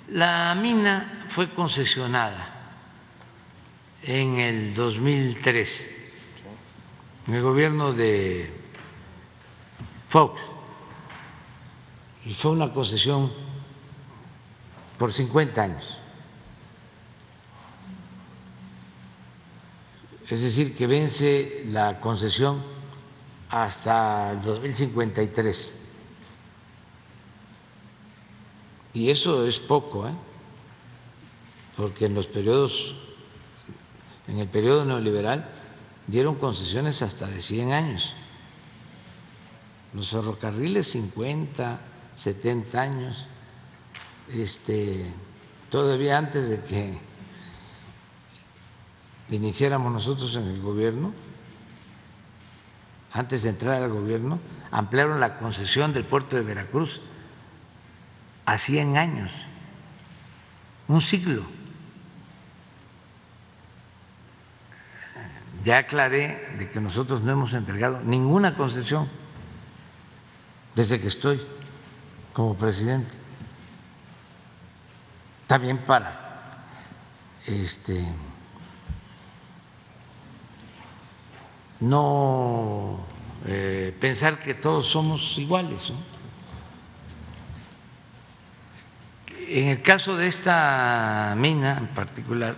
La mina fue concesionada en el 2003, en el gobierno de Fox, y fue una concesión por 50 años. Es decir, que vence la concesión hasta el 2053. Y eso es poco, porque en el periodo neoliberal dieron concesiones hasta de 100 años. Los ferrocarriles 50, 70 años, todavía antes de que iniciáramos nosotros en el gobierno, antes de entrar al gobierno, ampliaron la concesión del puerto de Veracruz a 100 años, un siglo. Ya aclaré de que nosotros no hemos entregado ninguna concesión desde que estoy como presidente. También para no pensar que todos somos iguales, ¿no? En el caso de esta mina en particular,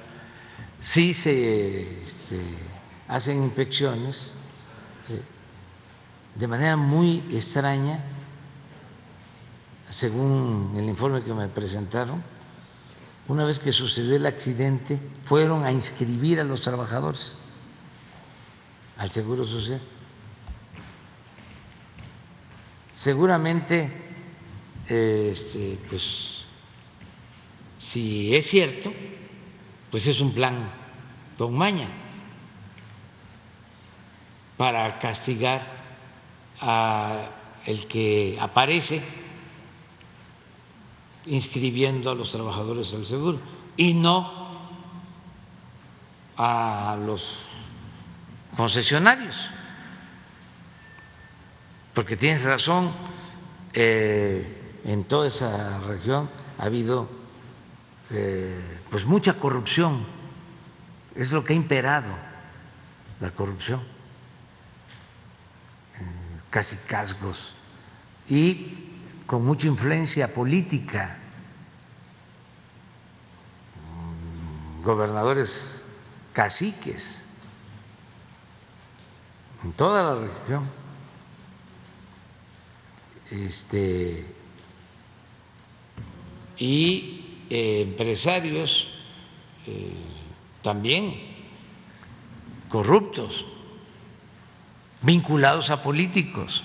sí se hacen inspecciones de manera muy extraña, según el informe que me presentaron. Una vez que sucedió el accidente, fueron a inscribir a los trabajadores al Seguro Social. Seguramente, pues, si es cierto, pues es un plan con maña para castigar a el que aparece inscribiendo a los trabajadores al seguro y no a los concesionarios, porque tienes razón, en toda esa región ha habido pues mucha corrupción, es lo que ha imperado, la corrupción, cacicazgos y con mucha influencia política, gobernadores caciques en toda la región, y empresarios también corruptos, vinculados a políticos.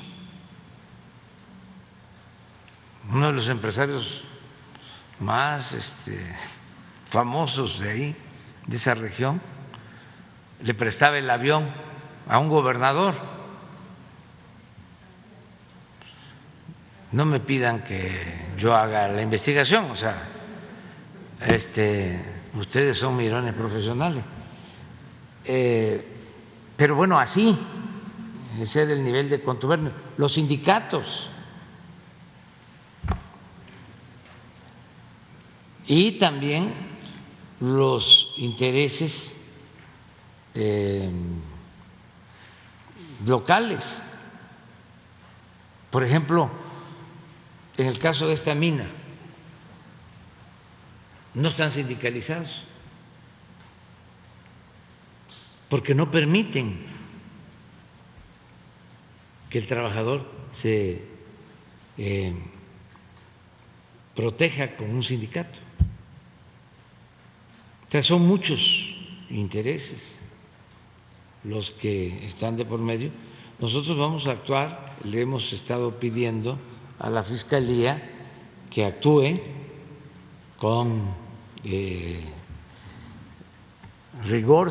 Uno de los empresarios más famosos de ahí, de esa región, le prestaba el avión a un gobernador. No me pidan que yo haga la investigación, o sea, ustedes son mirones profesionales. Pero bueno, así, ese era el nivel de contubernio. Los sindicatos y también los intereses locales. Por ejemplo, en el caso de esta mina, no están sindicalizados porque no permiten que el trabajador se proteja con un sindicato. O sea, son muchos intereses los que están de por medio. nosotros vamos a actuar, le hemos estado pidiendo a la Fiscalía que actúe con rigor,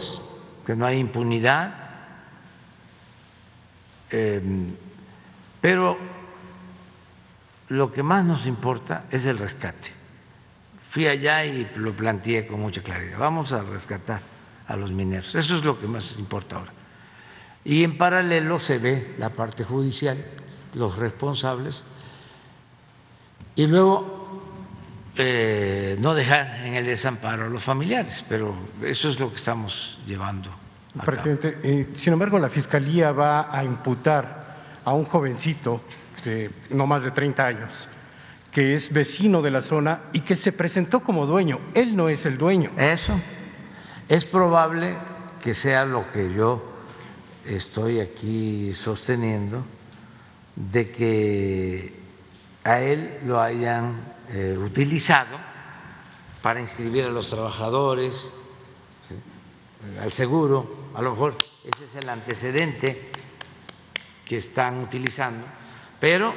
que no hay impunidad, pero lo que más nos importa es el rescate. Fui allá y lo planteé con mucha claridad. Vamos a rescatar a los mineros. Eso es lo que más importa ahora. Y en paralelo se ve la parte judicial, los responsables, y luego no dejar en el desamparo a los familiares, pero eso es lo que estamos llevando a cabo. Presidente, sin embargo, la Fiscalía va a imputar a un jovencito de no más de 30 años, que es vecino de la zona y que se presentó como dueño. Él no es el dueño. Eso es probable que sea lo que yo estoy aquí sosteniendo, de que a él lo hayan utilizado para inscribir a los trabajadores, ¿sí?, al seguro. A lo mejor ese es el antecedente que están utilizando, pero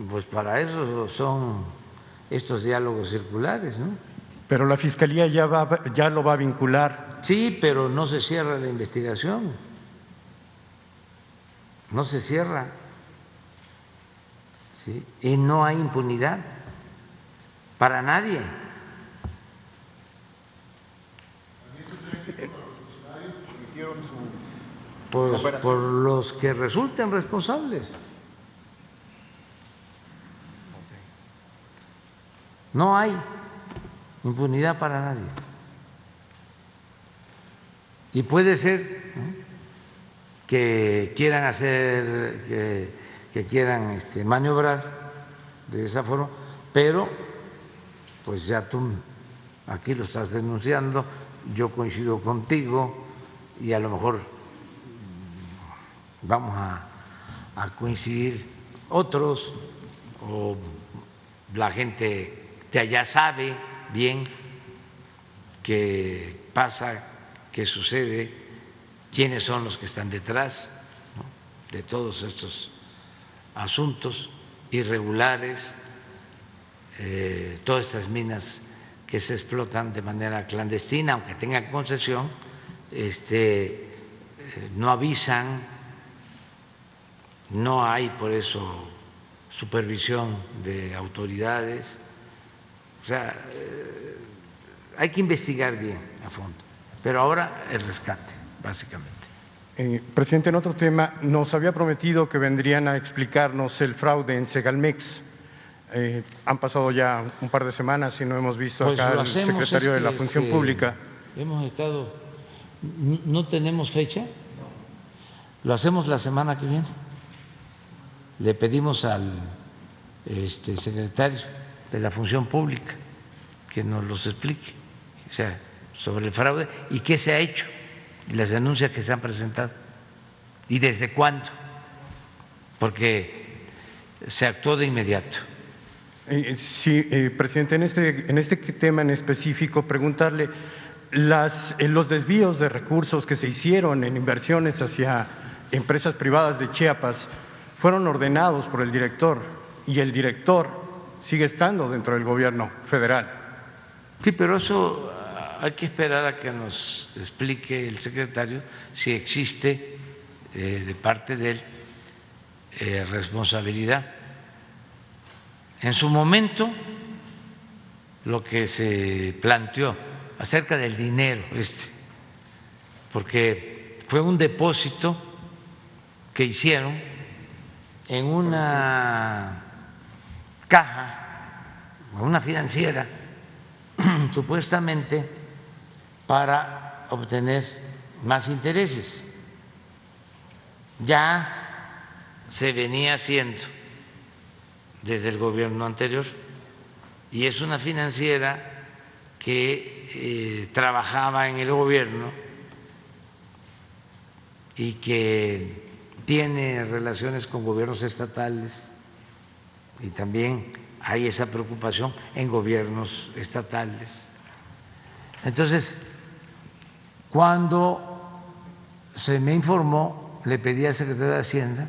pues para eso son estos diálogos circulares, ¿no? Pero la Fiscalía ya lo va a vincular. Sí, pero no se cierra la investigación, no se cierra, ¿sí? Y no hay impunidad para nadie. Pues por los que resulten responsables. No hay impunidad para nadie. Y puede ser, ¿no?, que quieran hacer, que quieran maniobrar de esa forma, pero pues ya tú aquí lo estás denunciando, yo coincido contigo y a lo mejor vamos a coincidir otros, o la gente de allá sabe bien qué pasa, qué sucede, quiénes son los que están detrás, ¿no?, de todos estos asuntos irregulares, todas estas minas que se explotan de manera clandestina, aunque tengan concesión, no avisan, no hay por eso supervisión de autoridades. O sea, hay que investigar bien a fondo, pero ahora el rescate, básicamente. Presidente, en otro tema, nos había prometido que vendrían a explicarnos el fraude en Segalmex. Han pasado ya un par de semanas y no hemos visto Pues acá al secretario de la Función Pública. Hemos estado, no tenemos fecha, lo hacemos la semana que viene. Le pedimos al secretario de la Función Pública que nos los explique, o sea, sobre el fraude y qué se ha hecho, y las denuncias que se han presentado y desde cuándo, porque se actuó de inmediato. Sí, presidente, en este tema en específico, preguntarle, los desvíos de recursos que se hicieron en inversiones hacia empresas privadas de Chiapas fueron ordenados por el director, y el director sigue estando dentro del gobierno federal. Sí, pero eso hay que esperar a que nos explique el secretario si existe de parte de él responsabilidad. En su momento, lo que se planteó acerca del dinero, porque fue un depósito que hicieron en una caja, una financiera, supuestamente para obtener más intereses. Ya se venía haciendo desde el gobierno anterior y es una financiera que trabajaba en el gobierno y que tiene relaciones con gobiernos estatales, y también hay esa preocupación en gobiernos estatales. Entonces, cuando se me informó le pedí al secretario de Hacienda,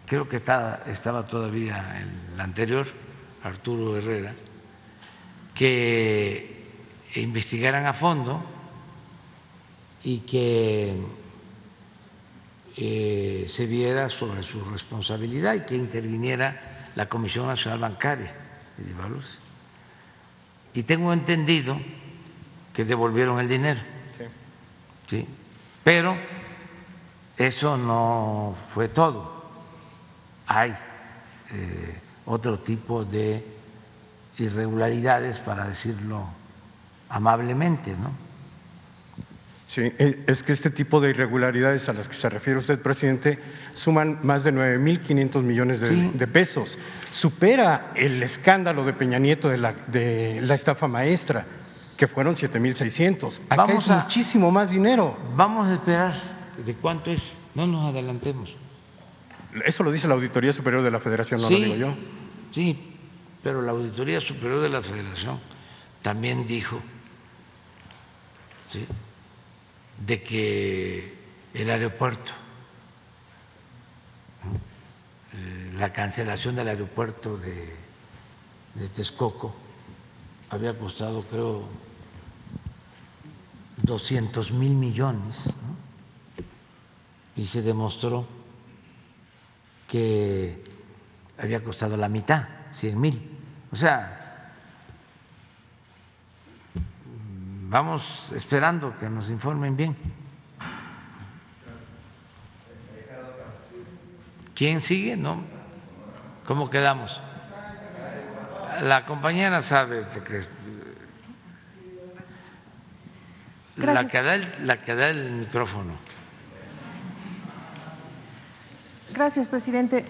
creo que estaba todavía el anterior, Arturo Herrera, que investigaran a fondo y que se viera sobre su responsabilidad y que interviniera la Comisión Nacional Bancaria y de Valores. Y tengo entendido que devolvieron el dinero, sí, pero eso no fue todo. Hay otro tipo de irregularidades, para decirlo amablemente, ¿no? Sí, es que este tipo de irregularidades a las que se refiere usted, presidente, suman más de 9.500 millones de pesos. Supera el escándalo de Peña Nieto de la estafa maestra, que fueron 7.600. Acá es muchísimo más dinero. Vamos a esperar de cuánto es, no nos adelantemos. Eso lo dice la Auditoría Superior de la Federación, no lo digo yo. Sí, pero la Auditoría Superior de la Federación también dijo, ¿sí?, de que el aeropuerto, la cancelación del aeropuerto de Texcoco había costado, creo, 200,000 millones, ¿no? Y se demostró que había costado la mitad, 100,000. O sea, vamos esperando que nos informen bien. ¿Quién sigue? ¿No? ¿Cómo quedamos? La compañera sabe, porque la que da el micrófono. Gracias, presidente.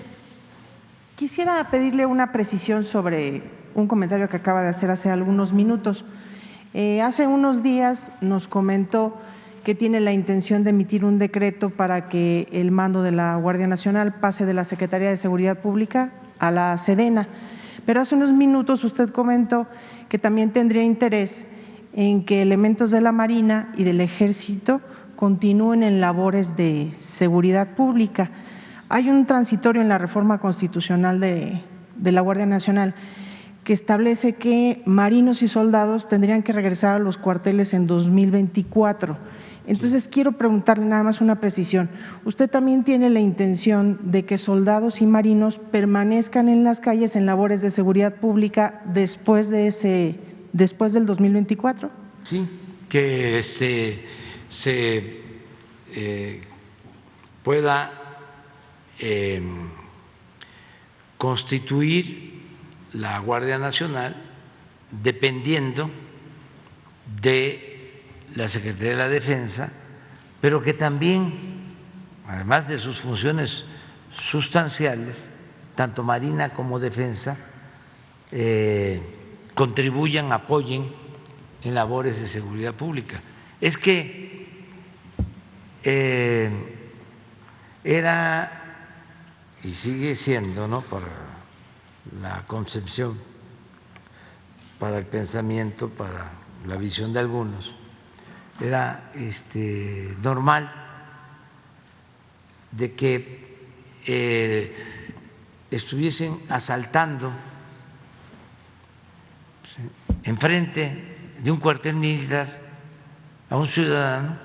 Quisiera pedirle una precisión sobre un comentario que acaba de hacer hace algunos minutos. Hace unos días nos comentó que tiene la intención de emitir un decreto para que el mando de la Guardia Nacional pase de la Secretaría de Seguridad Pública a la Sedena. Pero hace unos minutos usted comentó que también tendría interés en que elementos de la Marina y del Ejército continúen en labores de seguridad pública. Hay un transitorio en la reforma constitucional de la Guardia Nacional que establece que marinos y soldados tendrían que regresar a los cuarteles en 2024. Entonces, quiero preguntarle nada más una precisión. ¿Usted también tiene la intención de que soldados y marinos permanezcan en las calles en labores de seguridad pública después del 2024? Sí, que se pueda constituir la Guardia Nacional dependiendo de la Secretaría de la Defensa, pero que también, además de sus funciones sustanciales, tanto Marina como Defensa, contribuyan, apoyen en labores de seguridad pública. Es que era y sigue siendo, ¿no?, para la concepción, para el pensamiento, para la visión de algunos, era normal de que estuviesen asaltando enfrente de un cuartel militar a un ciudadano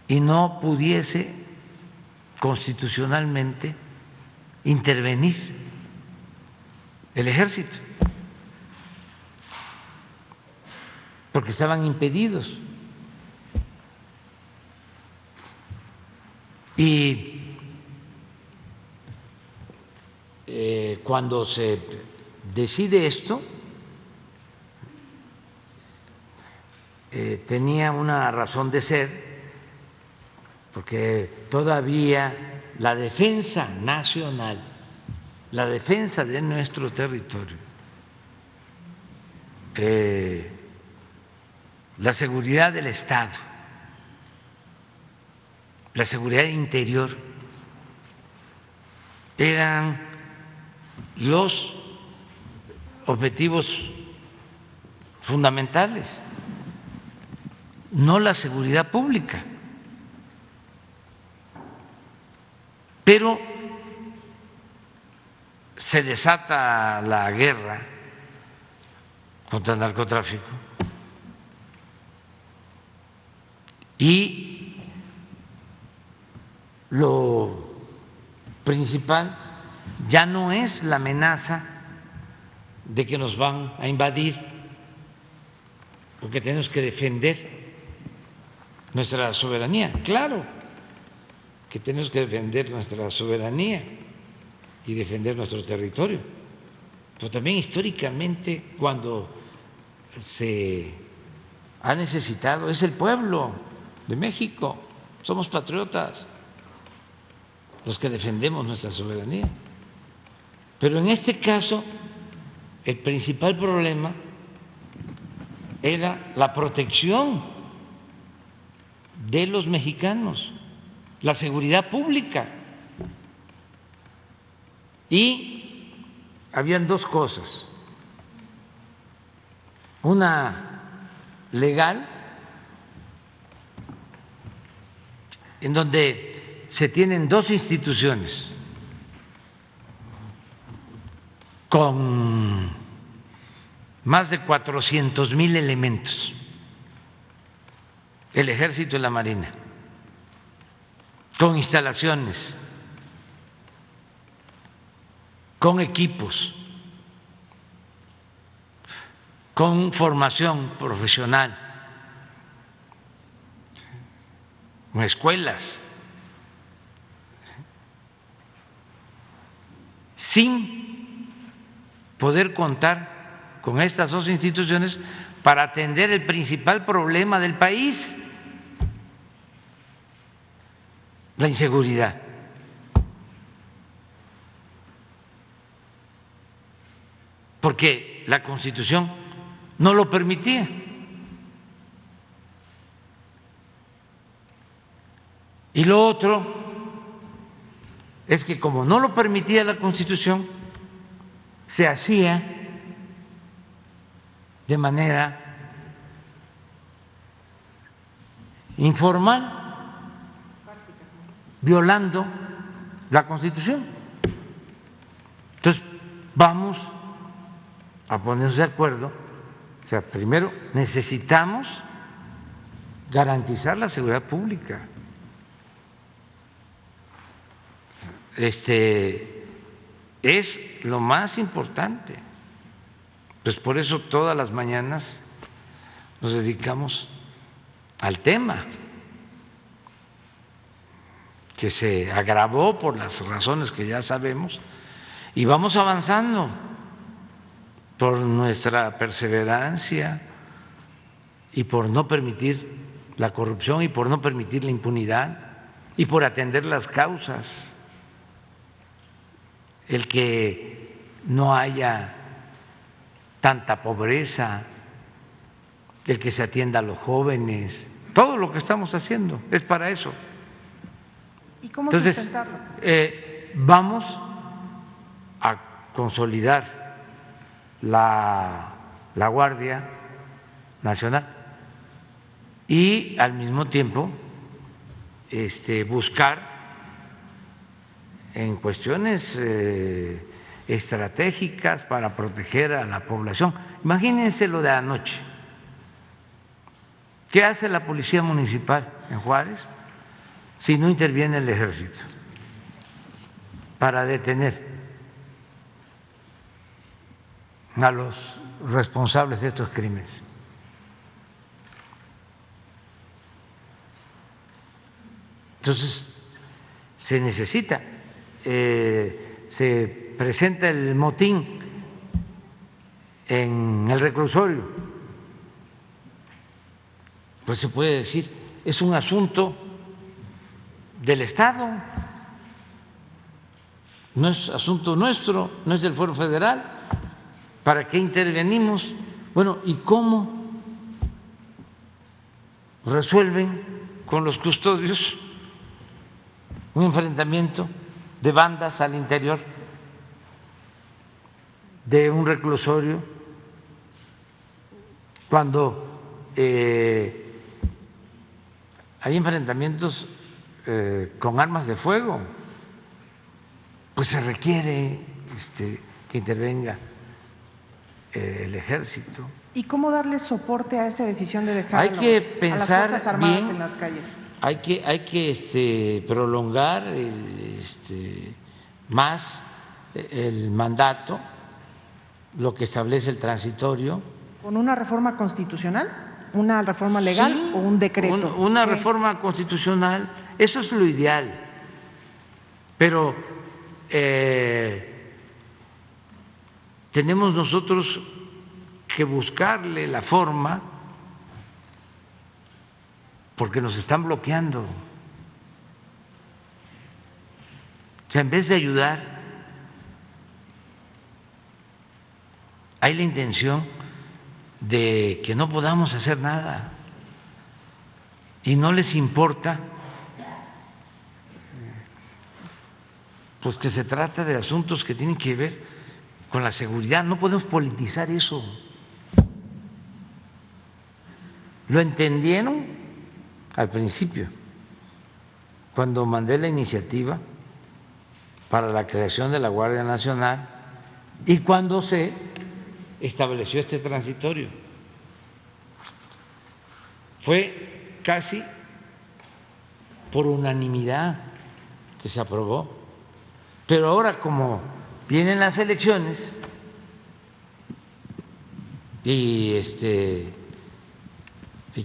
y no pudiese constitucionalmente intervenir el ejército, porque estaban impedidos. Y cuando se decide esto, tenía una razón de ser, porque todavía la defensa nacional, la defensa de nuestro territorio, la seguridad del Estado, la seguridad interior, eran los objetivos fundamentales. no la seguridad pública. Pero se desata la guerra contra el narcotráfico y lo principal ya no es la amenaza de que nos van a invadir, porque tenemos que defender nuestra soberanía. Claro que tenemos que defender nuestra soberanía y defender nuestro territorio, pero también históricamente cuando se ha necesitado es el pueblo de México, somos patriotas los que defendemos nuestra soberanía. Pero en este caso el principal problema era la protección de los mexicanos, la seguridad pública. Y habían dos cosas, una legal, en donde se tienen dos instituciones con más de 400,000 elementos, el Ejército y la Marina, con instalaciones, con equipos, con formación profesional, con escuelas, sin poder contar con estas dos instituciones para atender el principal problema del país, la inseguridad. Porque la Constitución no lo permitía. Y lo otro es que como no lo permitía la Constitución, se hacía de manera informal, violando la Constitución. Entonces, vamos a ponernos de acuerdo. O sea, primero necesitamos garantizar la seguridad pública. Es lo más importante. Pues por eso todas las mañanas nos dedicamos al tema, que se agravó por las razones que ya sabemos, y vamos avanzando por nuestra perseverancia y por no permitir la corrupción y por no permitir la impunidad y por atender las causas, el que no haya tanta pobreza, el que se atienda a los jóvenes, todo lo que estamos haciendo es para eso. ¿Y cómo Entonces, sustentarlo? vamos a consolidar la Guardia Nacional y al mismo tiempo buscar en cuestiones estratégicas para proteger a la población. Imagínense lo de anoche. ¿Qué hace la Policía Municipal en Juárez si no interviene el Ejército para detener a los responsables de estos crímenes? Entonces, se necesita, se presenta el motín en el reclusorio, pues se puede decir, es un asunto del Estado, no es asunto nuestro, no es del Fuero Federal. ¿Para qué intervenimos? Bueno, ¿y cómo resuelven con los custodios un enfrentamiento de bandas al interior de un reclusorio cuando hay enfrentamientos con armas de fuego, pues se requiere que intervenga el ejército. ¿Y cómo darle soporte a esa decisión de dejar Hay que a pensar las Fuerzas Armadas bien, en las calles? Hay que prolongar más el mandato, lo que establece el transitorio. ¿Con una reforma constitucional? ¿Una reforma legal Sí, o un decreto? Una reforma constitucional, eso es lo ideal. Pero tenemos nosotros que buscarle la forma, porque nos están bloqueando. O sea, en vez de ayudar, hay la intención de que no podamos hacer nada y no les importa pues que se trata de asuntos que tienen que ver con la seguridad. No podemos politizar eso. Lo entendieron al principio, cuando mandé la iniciativa para la creación de la Guardia Nacional y cuando se estableció este transitorio. Fue casi por unanimidad que se aprobó. Pero ahora, como vienen las elecciones y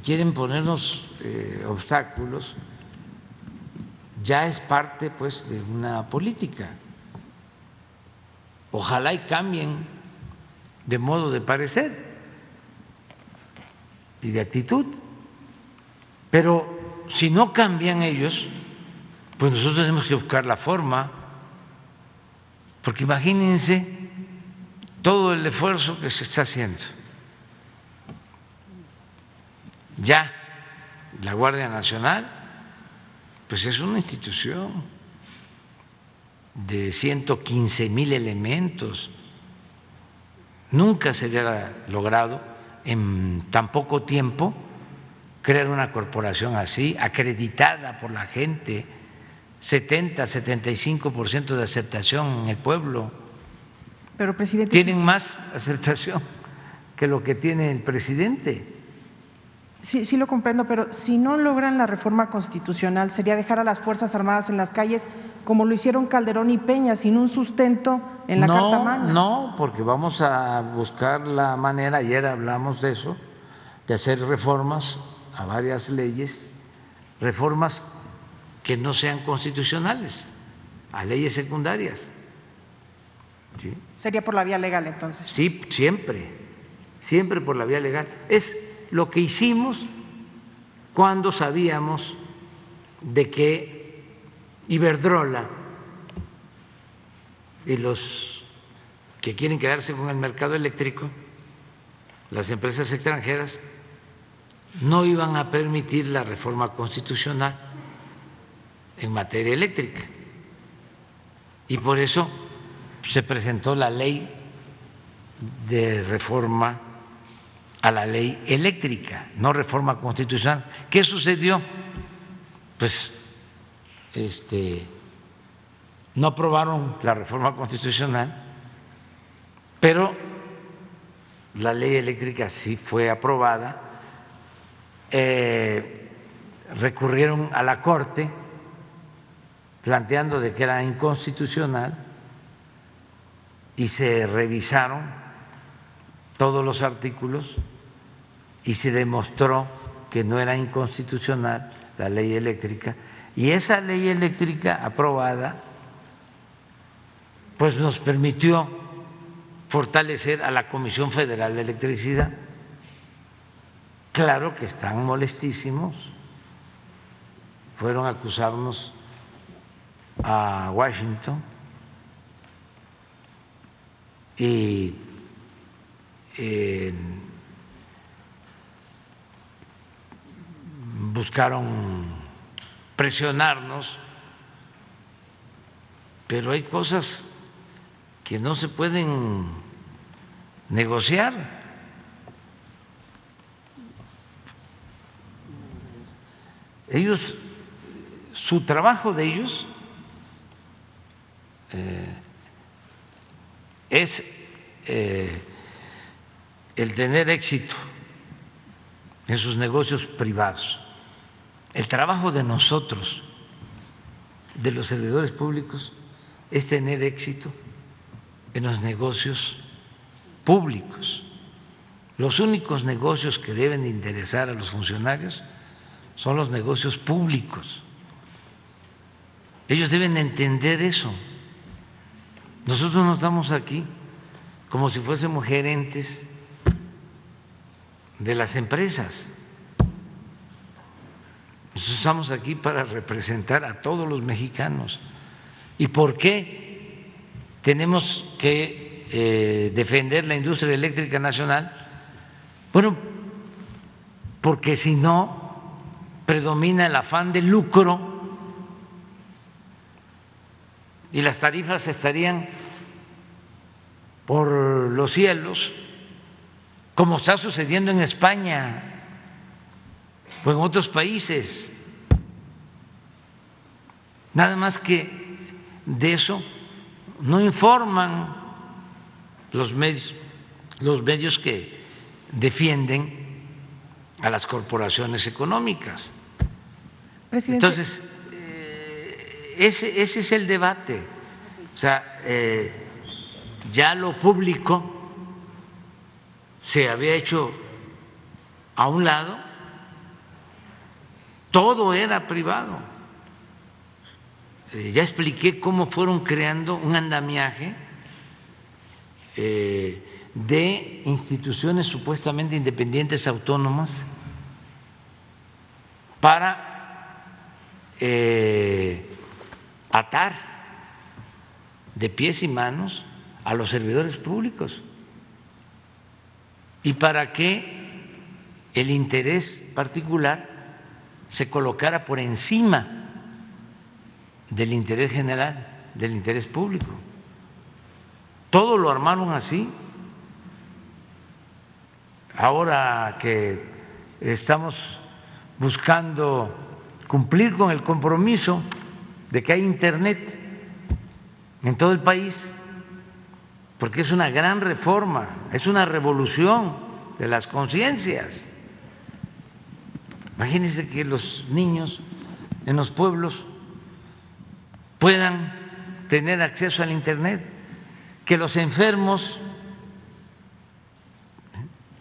quieren ponernos obstáculos, ya es parte pues de una política. Ojalá y cambien de modo de parecer y de actitud, pero si no cambian ellos, pues nosotros tenemos que buscar la forma, porque imagínense todo el esfuerzo que se está haciendo. Ya la Guardia Nacional pues es una institución de 115,000 elementos. Nunca se hubiera logrado en tan poco tiempo crear una corporación así, acreditada por la gente, 70-75% de aceptación en el pueblo. Pero, presidente, tienen más aceptación que lo que tiene el presidente. Sí, lo comprendo, pero si no logran la reforma constitucional, sería dejar a las Fuerzas Armadas en las calles como lo hicieron Calderón y Peña, sin un sustento en la Carta Magna. No, porque vamos a buscar la manera, ayer hablamos de eso, de hacer reformas a varias leyes, reformas que no sean constitucionales, a leyes secundarias. ¿Sí? Sería por la vía legal, entonces. Sí, siempre por la vía legal. Es lo que hicimos cuando sabíamos de que Iberdrola y los que quieren quedarse con el mercado eléctrico, las empresas extranjeras, no iban a permitir la reforma constitucional en materia eléctrica. Y por eso se presentó la ley de reforma a la ley eléctrica, no reforma constitucional. ¿Qué sucedió? Pues no aprobaron la reforma constitucional, pero la ley eléctrica sí fue aprobada. Recurrieron a la Corte planteando de que era inconstitucional y se revisaron todos los artículos y se demostró que no era inconstitucional la ley eléctrica, y esa ley eléctrica aprobada pues nos permitió fortalecer a la Comisión Federal de Electricidad. Claro que están molestísimos, fueron a acusarnos a Washington y buscaron presionarnos, pero hay cosas que no se pueden negociar. ellos, su trabajo de ellos es el tener éxito en sus negocios privados. El trabajo de nosotros, de los servidores públicos, es tener éxito en los negocios públicos. Los únicos negocios que deben de interesar a los funcionarios son los negocios públicos. Ellos deben entender eso. Nosotros no estamos aquí como si fuésemos gerentes de las empresas. Nosotros estamos aquí para representar a todos los mexicanos. ¿Y por qué tenemos que defender la industria eléctrica nacional? Bueno, porque si no predomina el afán de lucro y las tarifas estarían por los cielos, como está sucediendo en España o en otros países. Nada más que de eso no informan los medios que defienden a las corporaciones económicas. Presidente. Entonces, ese es el debate. O sea, ya lo público se había hecho a un lado, todo era privado. Ya expliqué cómo fueron creando un andamiaje de instituciones supuestamente independientes, autónomas, para atar de pies y manos a los servidores públicos y para que el interés particular se colocara por encima del interés general, del interés público. Todo lo armaron así. Ahora que estamos buscando cumplir con el compromiso de que hay internet en todo el país, porque es una gran reforma, es una revolución de las conciencias. Imagínense que los niños en los pueblos puedan tener acceso al internet, que los enfermos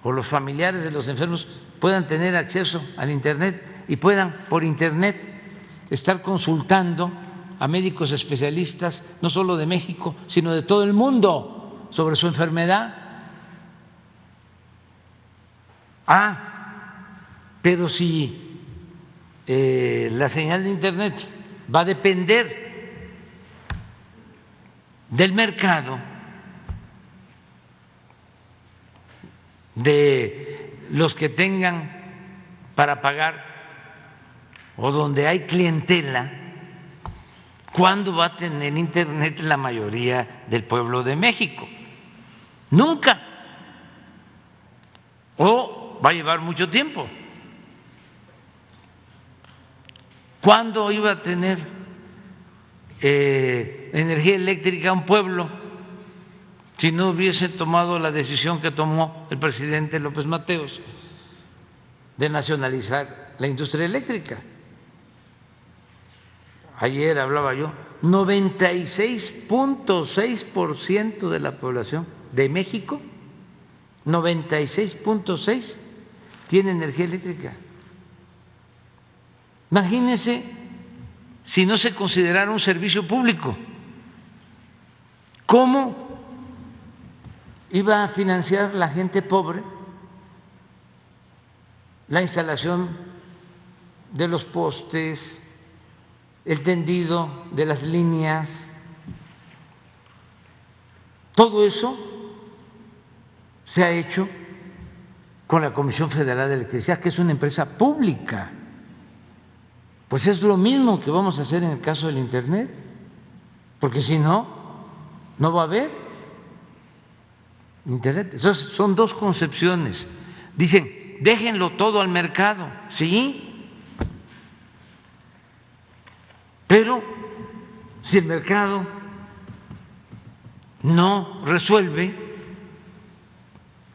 o los familiares de los enfermos puedan tener acceso al internet y puedan por internet estar consultando a médicos especialistas, no solo de México, sino de todo el mundo, sobre su enfermedad. Pero si la señal de internet va a depender del mercado, de los que tengan para pagar o donde hay clientela, ¿cuándo va a tener internet la mayoría del pueblo de México? Nunca. O va a llevar mucho tiempo. ¿Cuándo iba a tener energía eléctrica un pueblo si no hubiese tomado la decisión que tomó el presidente López Mateos de nacionalizar la industria eléctrica? Ayer hablaba yo, 96.6% de la población de México, 96.6% tiene energía eléctrica. Imagínense si no se considerara un servicio público, ¿cómo iba a financiar la gente pobre la instalación de los postes, el tendido de las líneas? Todo eso se ha hecho con la Comisión Federal de Electricidad, que es una empresa pública. Pues es lo mismo que vamos a hacer en el caso del internet, porque si no, no va a haber internet. Entonces, son dos concepciones. Dicen, déjenlo todo al mercado, sí, Pero si el mercado no resuelve,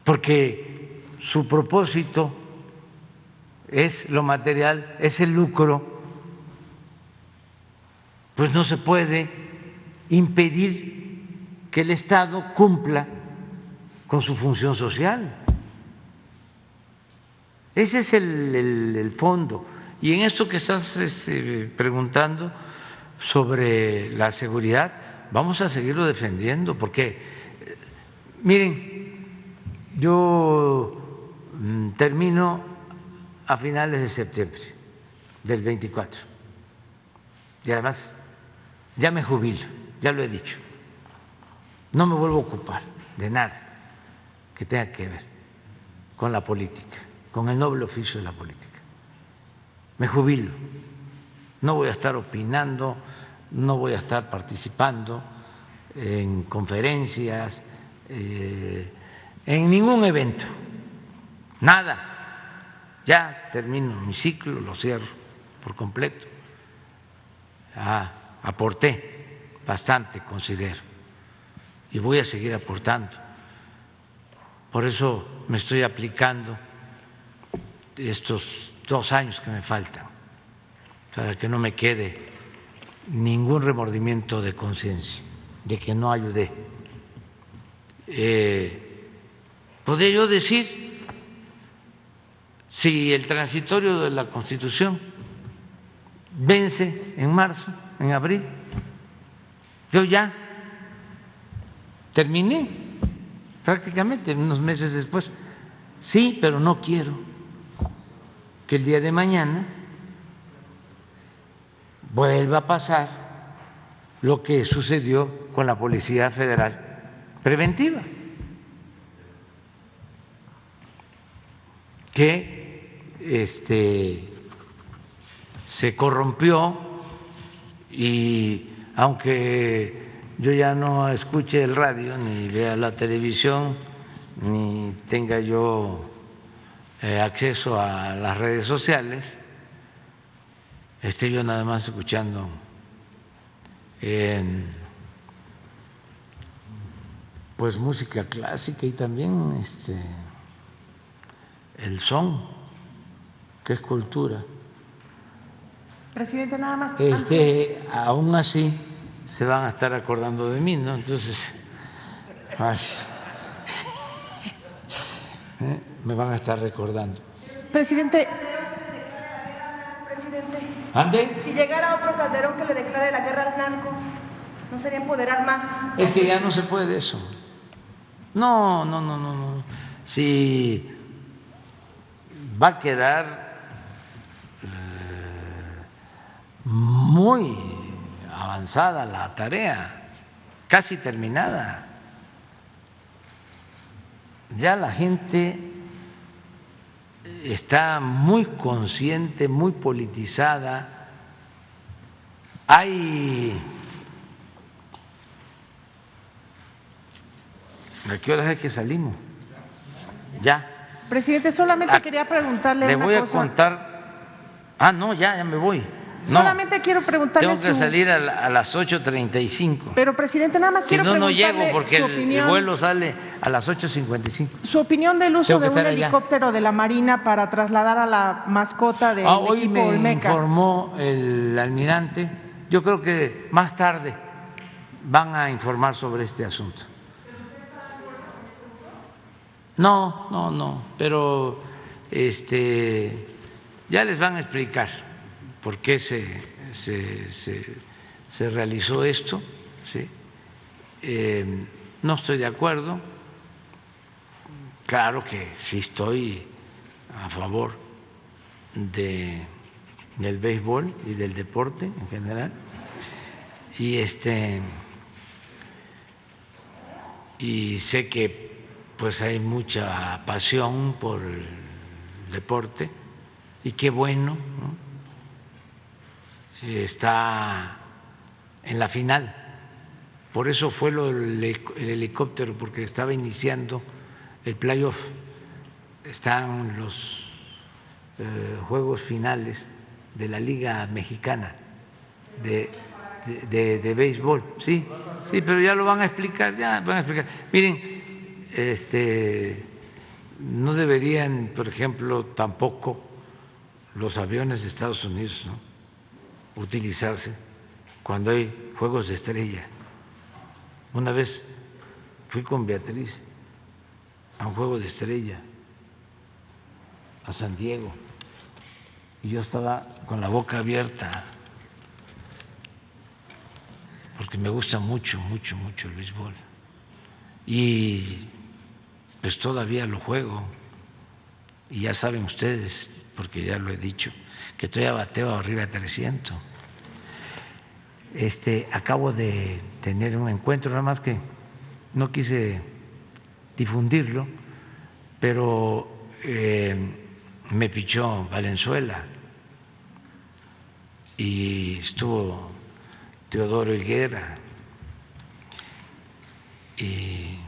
porque su propósito es lo material, es el lucro, pues no se puede impedir que el Estado cumpla con su función social. Ese es el fondo. Y en esto que estás preguntando sobre la seguridad, vamos a seguirlo defendiendo, porque, miren, yo termino a finales de septiembre del 24 y además ya me jubilo, ya lo he dicho, no me vuelvo a ocupar de nada que tenga que ver con la política, con el noble oficio de la política. Me jubilo, no voy a estar opinando, no voy a estar participando en conferencias, en ningún evento, nada. Ya termino mi ciclo, lo cierro por completo. Aporté bastante, considero, y voy a seguir aportando. Por eso me estoy aplicando estos 2 años que me faltan, para que no me quede ningún remordimiento de conciencia de que no ayudé. Podría yo decir, si el transitorio de la Constitución vence en marzo, en abril, yo ya terminé prácticamente unos meses después. Sí, pero no quiero que el día de mañana vuelva a pasar lo que sucedió con la Policía Federal Preventiva, que se corrompió, y aunque yo ya no escuche el radio, ni vea la televisión, ni tenga yo acceso a las redes sociales, yo nada más escuchando pues música clásica y también el son, que es cultura. Presidente, nada más. Aún así se van a estar acordando de mí, ¿no? Entonces, me van a estar recordando. Presidente. ¿Ande? Si llegara otro Calderón que le declare la guerra al narco, ¿no sería empoderar más? Es que ya no se puede eso. No. Si va a quedar muy avanzada la tarea, casi terminada. Ya la gente está muy consciente, muy politizada. Hay ¿a qué hora es que salimos? Ya. Presidente, solamente quería preguntarle una cosa. Le voy a contar. No, ya me voy. Solamente quiero preguntarle. Tengo que salir a las 8:35. Pero, presidente, nada más quiero preguntarle. Si no, no llego porque el vuelo sale a las 8:55. Su opinión del uso de un helicóptero de la Marina para trasladar a la mascota del equipo hoy me Olmecas. Informó el almirante. Yo creo que más tarde van a informar sobre este asunto. No, pero ya les van a explicar por qué se realizó esto, ¿sí? No estoy de acuerdo, claro que sí estoy a favor del béisbol y del deporte en general, y sé que pues hay mucha pasión por el deporte, y qué bueno, ¿no? Está en la final. Por eso fue el helicóptero, porque estaba iniciando el playoff. Están los juegos finales de la Liga Mexicana de béisbol. Sí, sí, pero ya lo van a explicar, Miren, no deberían, por ejemplo, tampoco los aviones de Estados Unidos, ¿no?, utilizarse cuando hay juegos de estrella. Una vez fui con Beatriz a un juego de estrella a San Diego y yo estaba con la boca abierta porque me gusta mucho, mucho, mucho el béisbol y pues todavía lo juego y ya saben ustedes, porque ya lo he dicho, que todavía bateo arriba de 300. Acabo de tener un encuentro, nada más que no quise difundirlo, pero me pichó Valenzuela y estuvo Teodoro Higuera y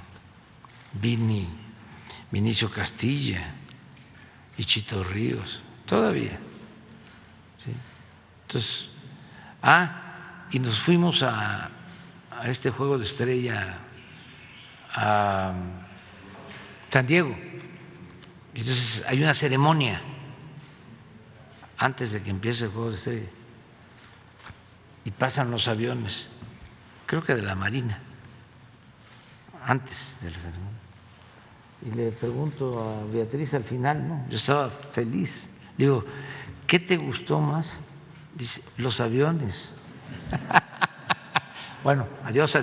Vinicio Castilla y Chito Ríos, todavía. ¿Sí? Entonces, y nos fuimos a este juego de estrella a San Diego. Entonces hay una ceremonia antes de que empiece el juego de estrella y pasan los aviones, creo que de la Marina, antes de la ceremonia. Y le pregunto a Beatriz al final, ¿no?, yo estaba feliz, digo, ¿qué te gustó más? Dice, los aviones. Bueno, adiós.